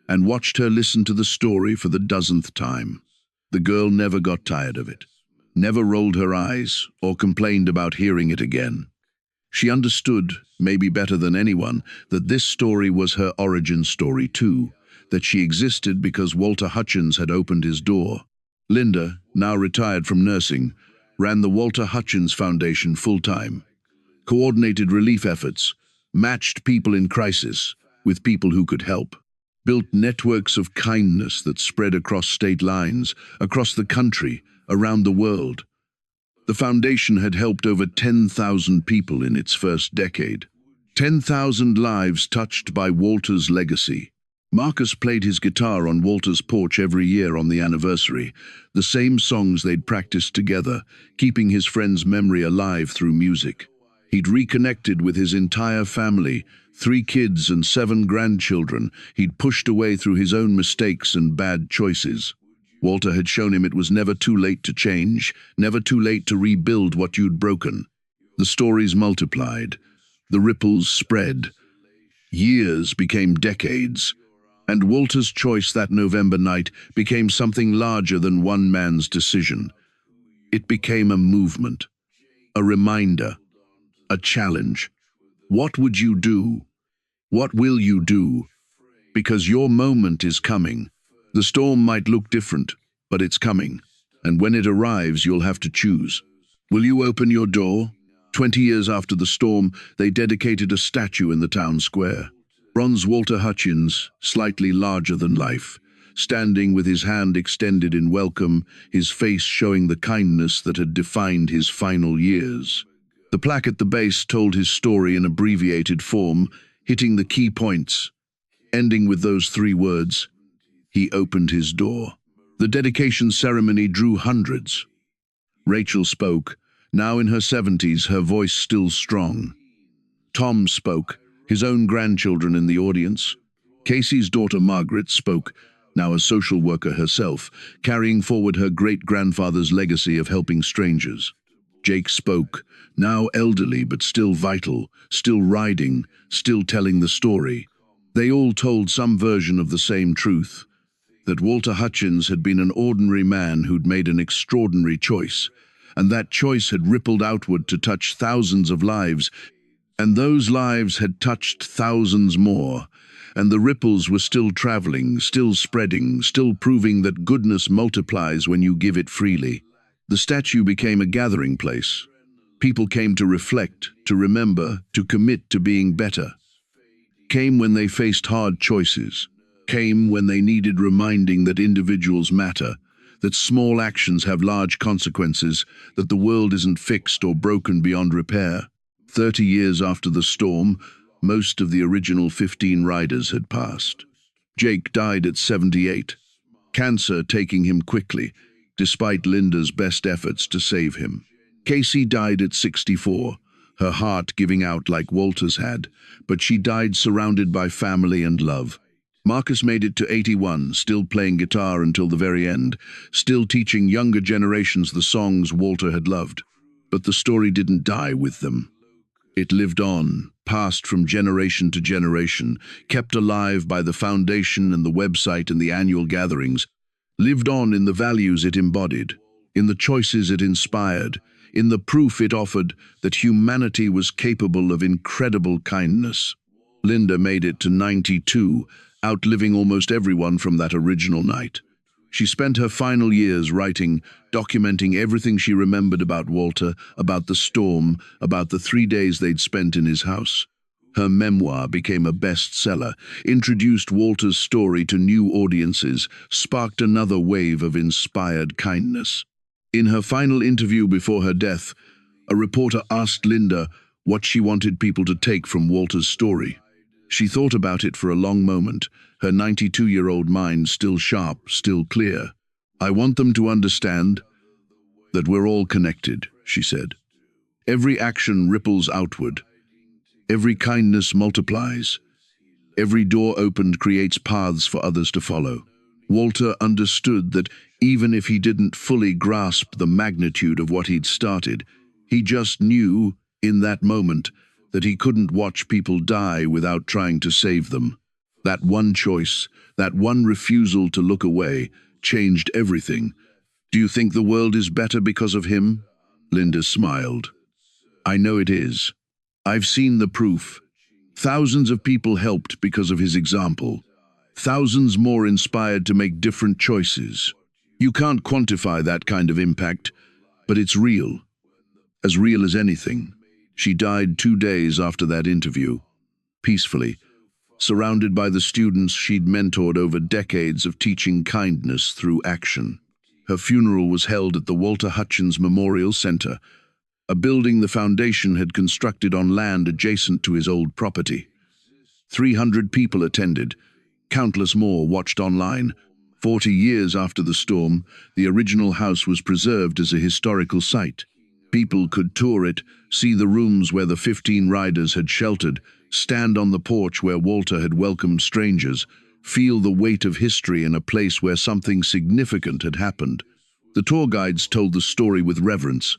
S1: and watched her listen to the story for the dozenth time. The girl never got tired of it, never rolled her eyes or complained about hearing it again. She understood, maybe better than anyone, that this story was her origin story too, that she existed because Walter Hutchins had opened his door. Linda, now retired from nursing, ran the Walter Hutchins Foundation full-time, coordinated relief efforts, matched people in crisis with people who could help, built networks of kindness that spread across state lines, across the country, around the world. The foundation had helped over 10,000 people in its first decade. 10,000 lives touched by Walter's legacy. Marcus played his guitar on Walter's porch every year on the anniversary, the same songs they'd practiced together, keeping his friend's memory alive through music. He'd reconnected with his entire family, 3 kids and 7 grandchildren he'd pushed away through his own mistakes and bad choices. Walter had shown him it was never too late to change, never too late to rebuild what you'd broken. The stories multiplied. The ripples spread. Years became decades. And Walter's choice that November night became something larger than one man's decision. It became a movement, a reminder, a challenge. What would you do? What will you do? Because your moment is coming. The storm might look different, but it's coming. And when it arrives, you'll have to choose. Will you open your door? 20 years after the storm, they dedicated a statue in the town square. Bronze Walter Hutchins, slightly larger than life, standing with his hand extended in welcome, his face showing the kindness that had defined his final years. The plaque at the base told his story in abbreviated form, hitting the key points, ending with those three words: he opened his door. The dedication ceremony drew hundreds. Rachel spoke, now in her 70s, her voice still strong. Tom spoke, his own grandchildren in the audience. Casey's daughter Margaret spoke, now a social worker herself, carrying forward her great-grandfather's legacy of helping strangers. Jake spoke, now elderly but still vital, still riding, still telling the story. They all told some version of the same truth, that Walter Hutchins had been an ordinary man who'd made an extraordinary choice, and that choice had rippled outward to touch thousands of lives, and those lives had touched thousands more, and the ripples were still traveling, still spreading, still proving that goodness multiplies when you give it freely. The statue became a gathering place. People came to reflect, to remember, to commit to being better. Came when they faced hard choices. Came when they needed reminding that individuals matter, that small actions have large consequences, that the world isn't fixed or broken beyond repair. 30 years after the storm, most of the original 15 riders had passed. Jake died at 78, cancer taking him quickly, despite Linda's best efforts to save him. Casey died at 64, her heart giving out like Walter's had, but she died surrounded by family and love. Marcus made it to 81, still playing guitar until the very end, still teaching younger generations the songs Walter had loved. But the story didn't die with them. It lived on, passed from generation to generation, kept alive by the foundation and the website and the annual gatherings, lived on in the values it embodied, in the choices it inspired, in the proof it offered that humanity was capable of incredible kindness. Linda made it to 92, outliving almost everyone from that original night. She spent her final years writing, documenting everything she remembered about Walter, about the storm, about the 3 days they'd spent in his house. Her memoir became a bestseller, introduced Walter's story to new audiences, sparked another wave of inspired kindness. In her final interview before her death, a reporter asked Linda what she wanted people to take from Walter's story. She thought about it for a long moment, her 92-year-old mind still sharp, still clear. "I want them to understand that we're all connected," she said. "Every action ripples outward. Every kindness multiplies. Every door opened creates paths for others to follow." Walter understood that even if he didn't fully grasp the magnitude of what he'd started, he just knew, in that moment, that he couldn't watch people die without trying to save them. That one choice, that one refusal to look away, changed everything. "Do you think the world is better because of him?" Linda smiled. "I know it is. I've seen the proof. Thousands of people helped because of his example. Thousands more inspired to make different choices. You can't quantify that kind of impact, but it's real. As real as anything." She died 2 days after that interview, peacefully, surrounded by the students she'd mentored over decades of teaching kindness through action. Her funeral was held at the Walter Hutchins Memorial Center, a building the foundation had constructed on land adjacent to his old property. 300 people attended. Countless more watched online. 40 years after the storm, the original house was preserved as a historical site. People could tour it, see the rooms where the 15 riders had sheltered, stand on the porch where Walter had welcomed strangers, feel the weight of history in a place where something significant had happened. The tour guides told the story with reverence,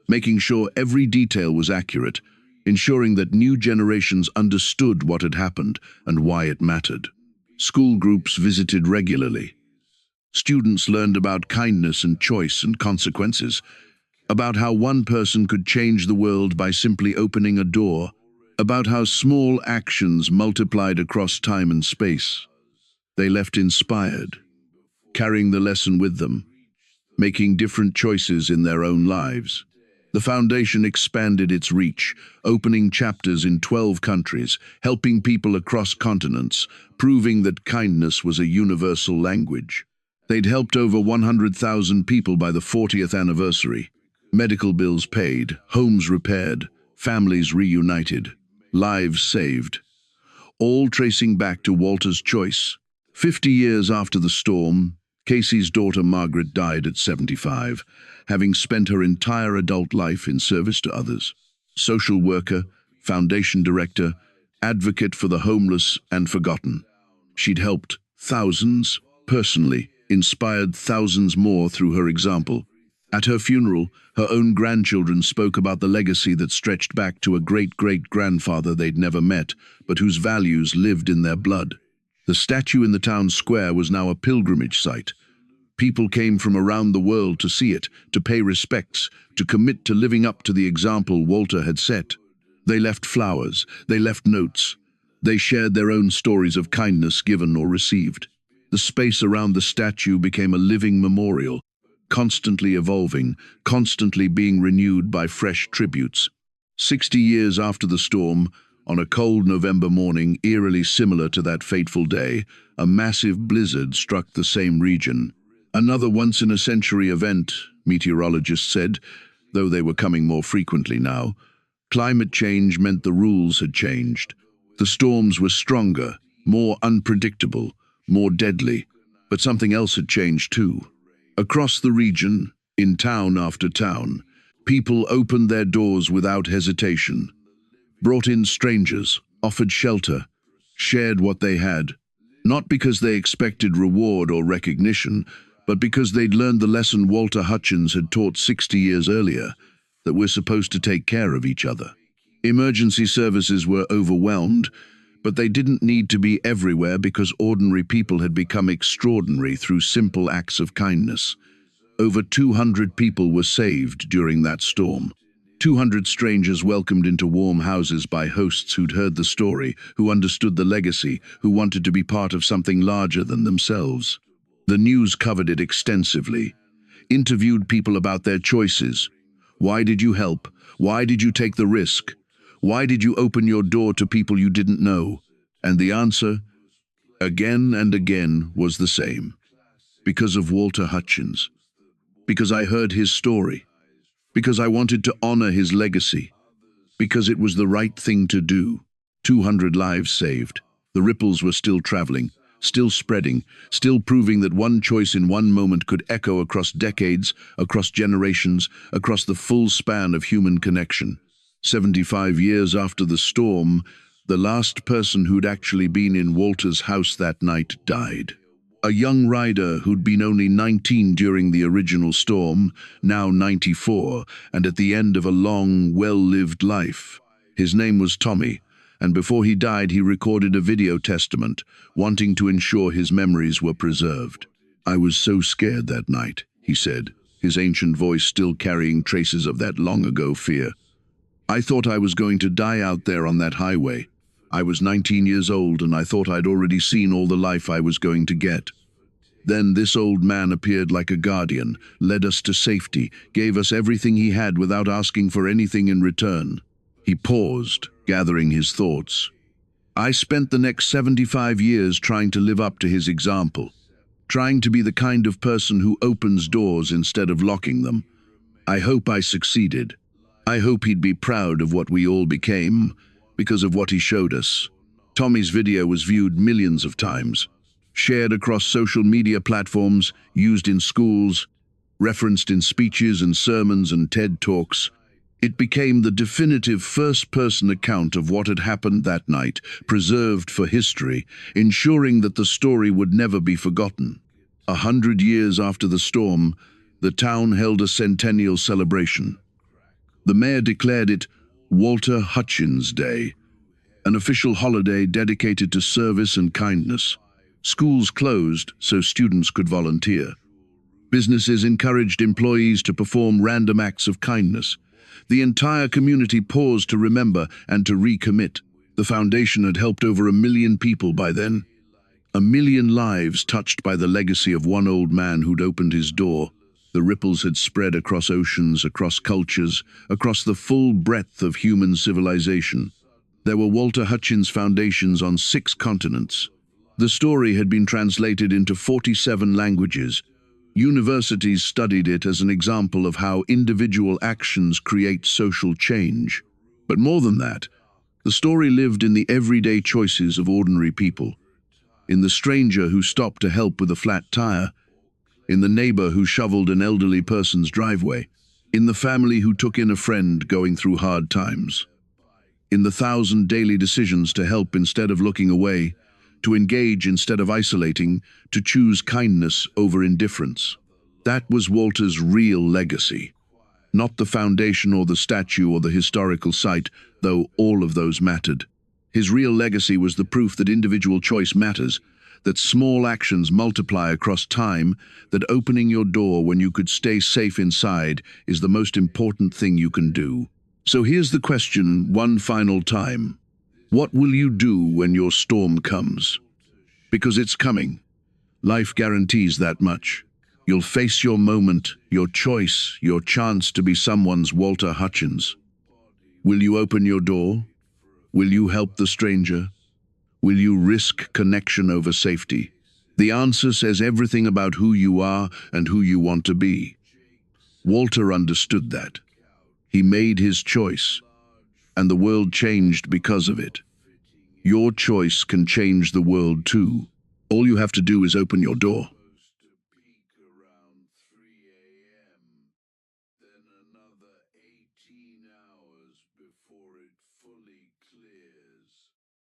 S1: making sure every detail was accurate, ensuring that new generations understood what had happened and why it mattered. School groups visited regularly. Students learned about kindness and choice and consequences, about how one person could change the world by simply opening a door, about how small actions multiplied across time and space. They left inspired, carrying the lesson with them, making different choices in their own lives. The foundation expanded its reach, opening chapters in 12 countries, helping people across continents, proving that kindness was a universal language. They'd helped over 100,000 people by the 40th anniversary. Medical bills paid, homes repaired, families reunited, lives saved, all tracing back to Walter's choice. 50 years after the storm, Casey's daughter Margaret died at 75, having spent her entire adult life in service to others. Social worker, foundation director, advocate for the homeless and forgotten. She'd helped thousands personally, inspired thousands more through her example. At her funeral, her own grandchildren spoke about the legacy that stretched back to a great-great-grandfather they'd never met, but whose values lived in their blood. The statue in the town square was now a pilgrimage site. People came from around the world to see it, to pay respects, to commit to living up to the example Walter had set. They left flowers, they left notes. They shared their own stories of kindness given or received. The space around the statue became a living memorial, constantly evolving, constantly being renewed by fresh tributes. 60 years after the storm, on a cold November morning eerily similar to that fateful day, a massive blizzard struck the same region. Another once-in-a-century event, meteorologists said, though they were coming more frequently now. Climate change meant the rules had changed. The storms were stronger, more unpredictable, more deadly, but something else had changed too. Across the region, in town after town, people opened their doors without hesitation, brought in strangers, offered shelter, shared what they had, not because they expected reward or recognition, but because they'd learned the lesson Walter Hutchins had taught 60 years earlier, that we're supposed to take care of each other. Emergency services were overwhelmed, but they didn't need to be everywhere because ordinary people had become extraordinary through simple acts of kindness. Over 200 people were saved during that storm. 200 strangers welcomed into warm houses by hosts who'd heard the story, who understood the legacy, who wanted to be part of something larger than themselves. The news covered it extensively, interviewed people about their choices. Why did you help? Why did you take the risk? Why did you open your door to people you didn't know? And the answer, again and again, was the same. Because of Walter Hutchins. Because I heard his story. Because I wanted to honor his legacy. Because it was the right thing to do. 200 lives saved. The ripples were still traveling, still spreading, still proving that one choice in one moment could echo across decades, across generations, across the full span of human connection. 75 years after the storm, the last person who'd actually been in Walter's house that night died. A young rider who'd been only 19 during the original storm, now 94, and at the end of a long, well-lived life. His name was Tommy, and before he died he recorded a video testament, wanting to ensure his memories were preserved. "I was so scared that night," he said, his ancient voice still carrying traces of that long-ago fear. "I thought I was going to die out there on that highway. I was 19 years old and I thought I'd already seen all the life I was going to get. Then this old man appeared like a guardian, led us to safety, gave us everything he had without asking for anything in return." He paused, gathering his thoughts. "I spent the next 75 years trying to live up to his example, trying to be the kind of person who opens doors instead of locking them. I hope I succeeded. I hope he'd be proud of what we all became because of what he showed us." Tommy's video was viewed millions of times, shared across social media platforms, used in schools, referenced in speeches and sermons and TED Talks. It became the definitive first-person account of what had happened that night, preserved for history, ensuring that the story would never be forgotten. 100 years after the storm, the town held a centennial celebration. The mayor declared it Walter Hutchins Day, an official holiday dedicated to service and kindness. Schools closed so students could volunteer. Businesses encouraged employees to perform random acts of kindness. The entire community paused to remember and to recommit. The foundation had helped over 1 million people by then. 1 million lives touched by the legacy of one old man who'd opened his door. The ripples had spread across oceans, across cultures, across the full breadth of human civilization. There were Walter Hutchins foundations on 6 continents. The story had been translated into 47 languages. Universities studied it as an example of how individual actions create social change. But more than that, the story lived in the everyday choices of ordinary people. In the stranger who stopped to help with a flat tire, in the neighbor who shoveled an elderly person's driveway, in the family who took in a friend going through hard times, in the 1,000 daily decisions to help instead of looking away, to engage instead of isolating, to choose kindness over indifference. That was Walter's real legacy. Not the foundation or the statue or the historical site, though all of those mattered. His real legacy was the proof that individual choice matters, that small actions multiply across time, that opening your door when you could stay safe inside is the most important thing you can do. So here's the question one final time. What will you do when your storm comes? Because it's coming. Life guarantees that much. You'll face your moment, your choice, your chance to be someone's Walter Hutchins. Will you open your door? Will you help the stranger? Will you risk connection over safety? The answer says everything about who you are and who you want to be. Walter understood that. He made his choice, and the world changed because of it. Your choice can change the world too. All you have to do is open your door.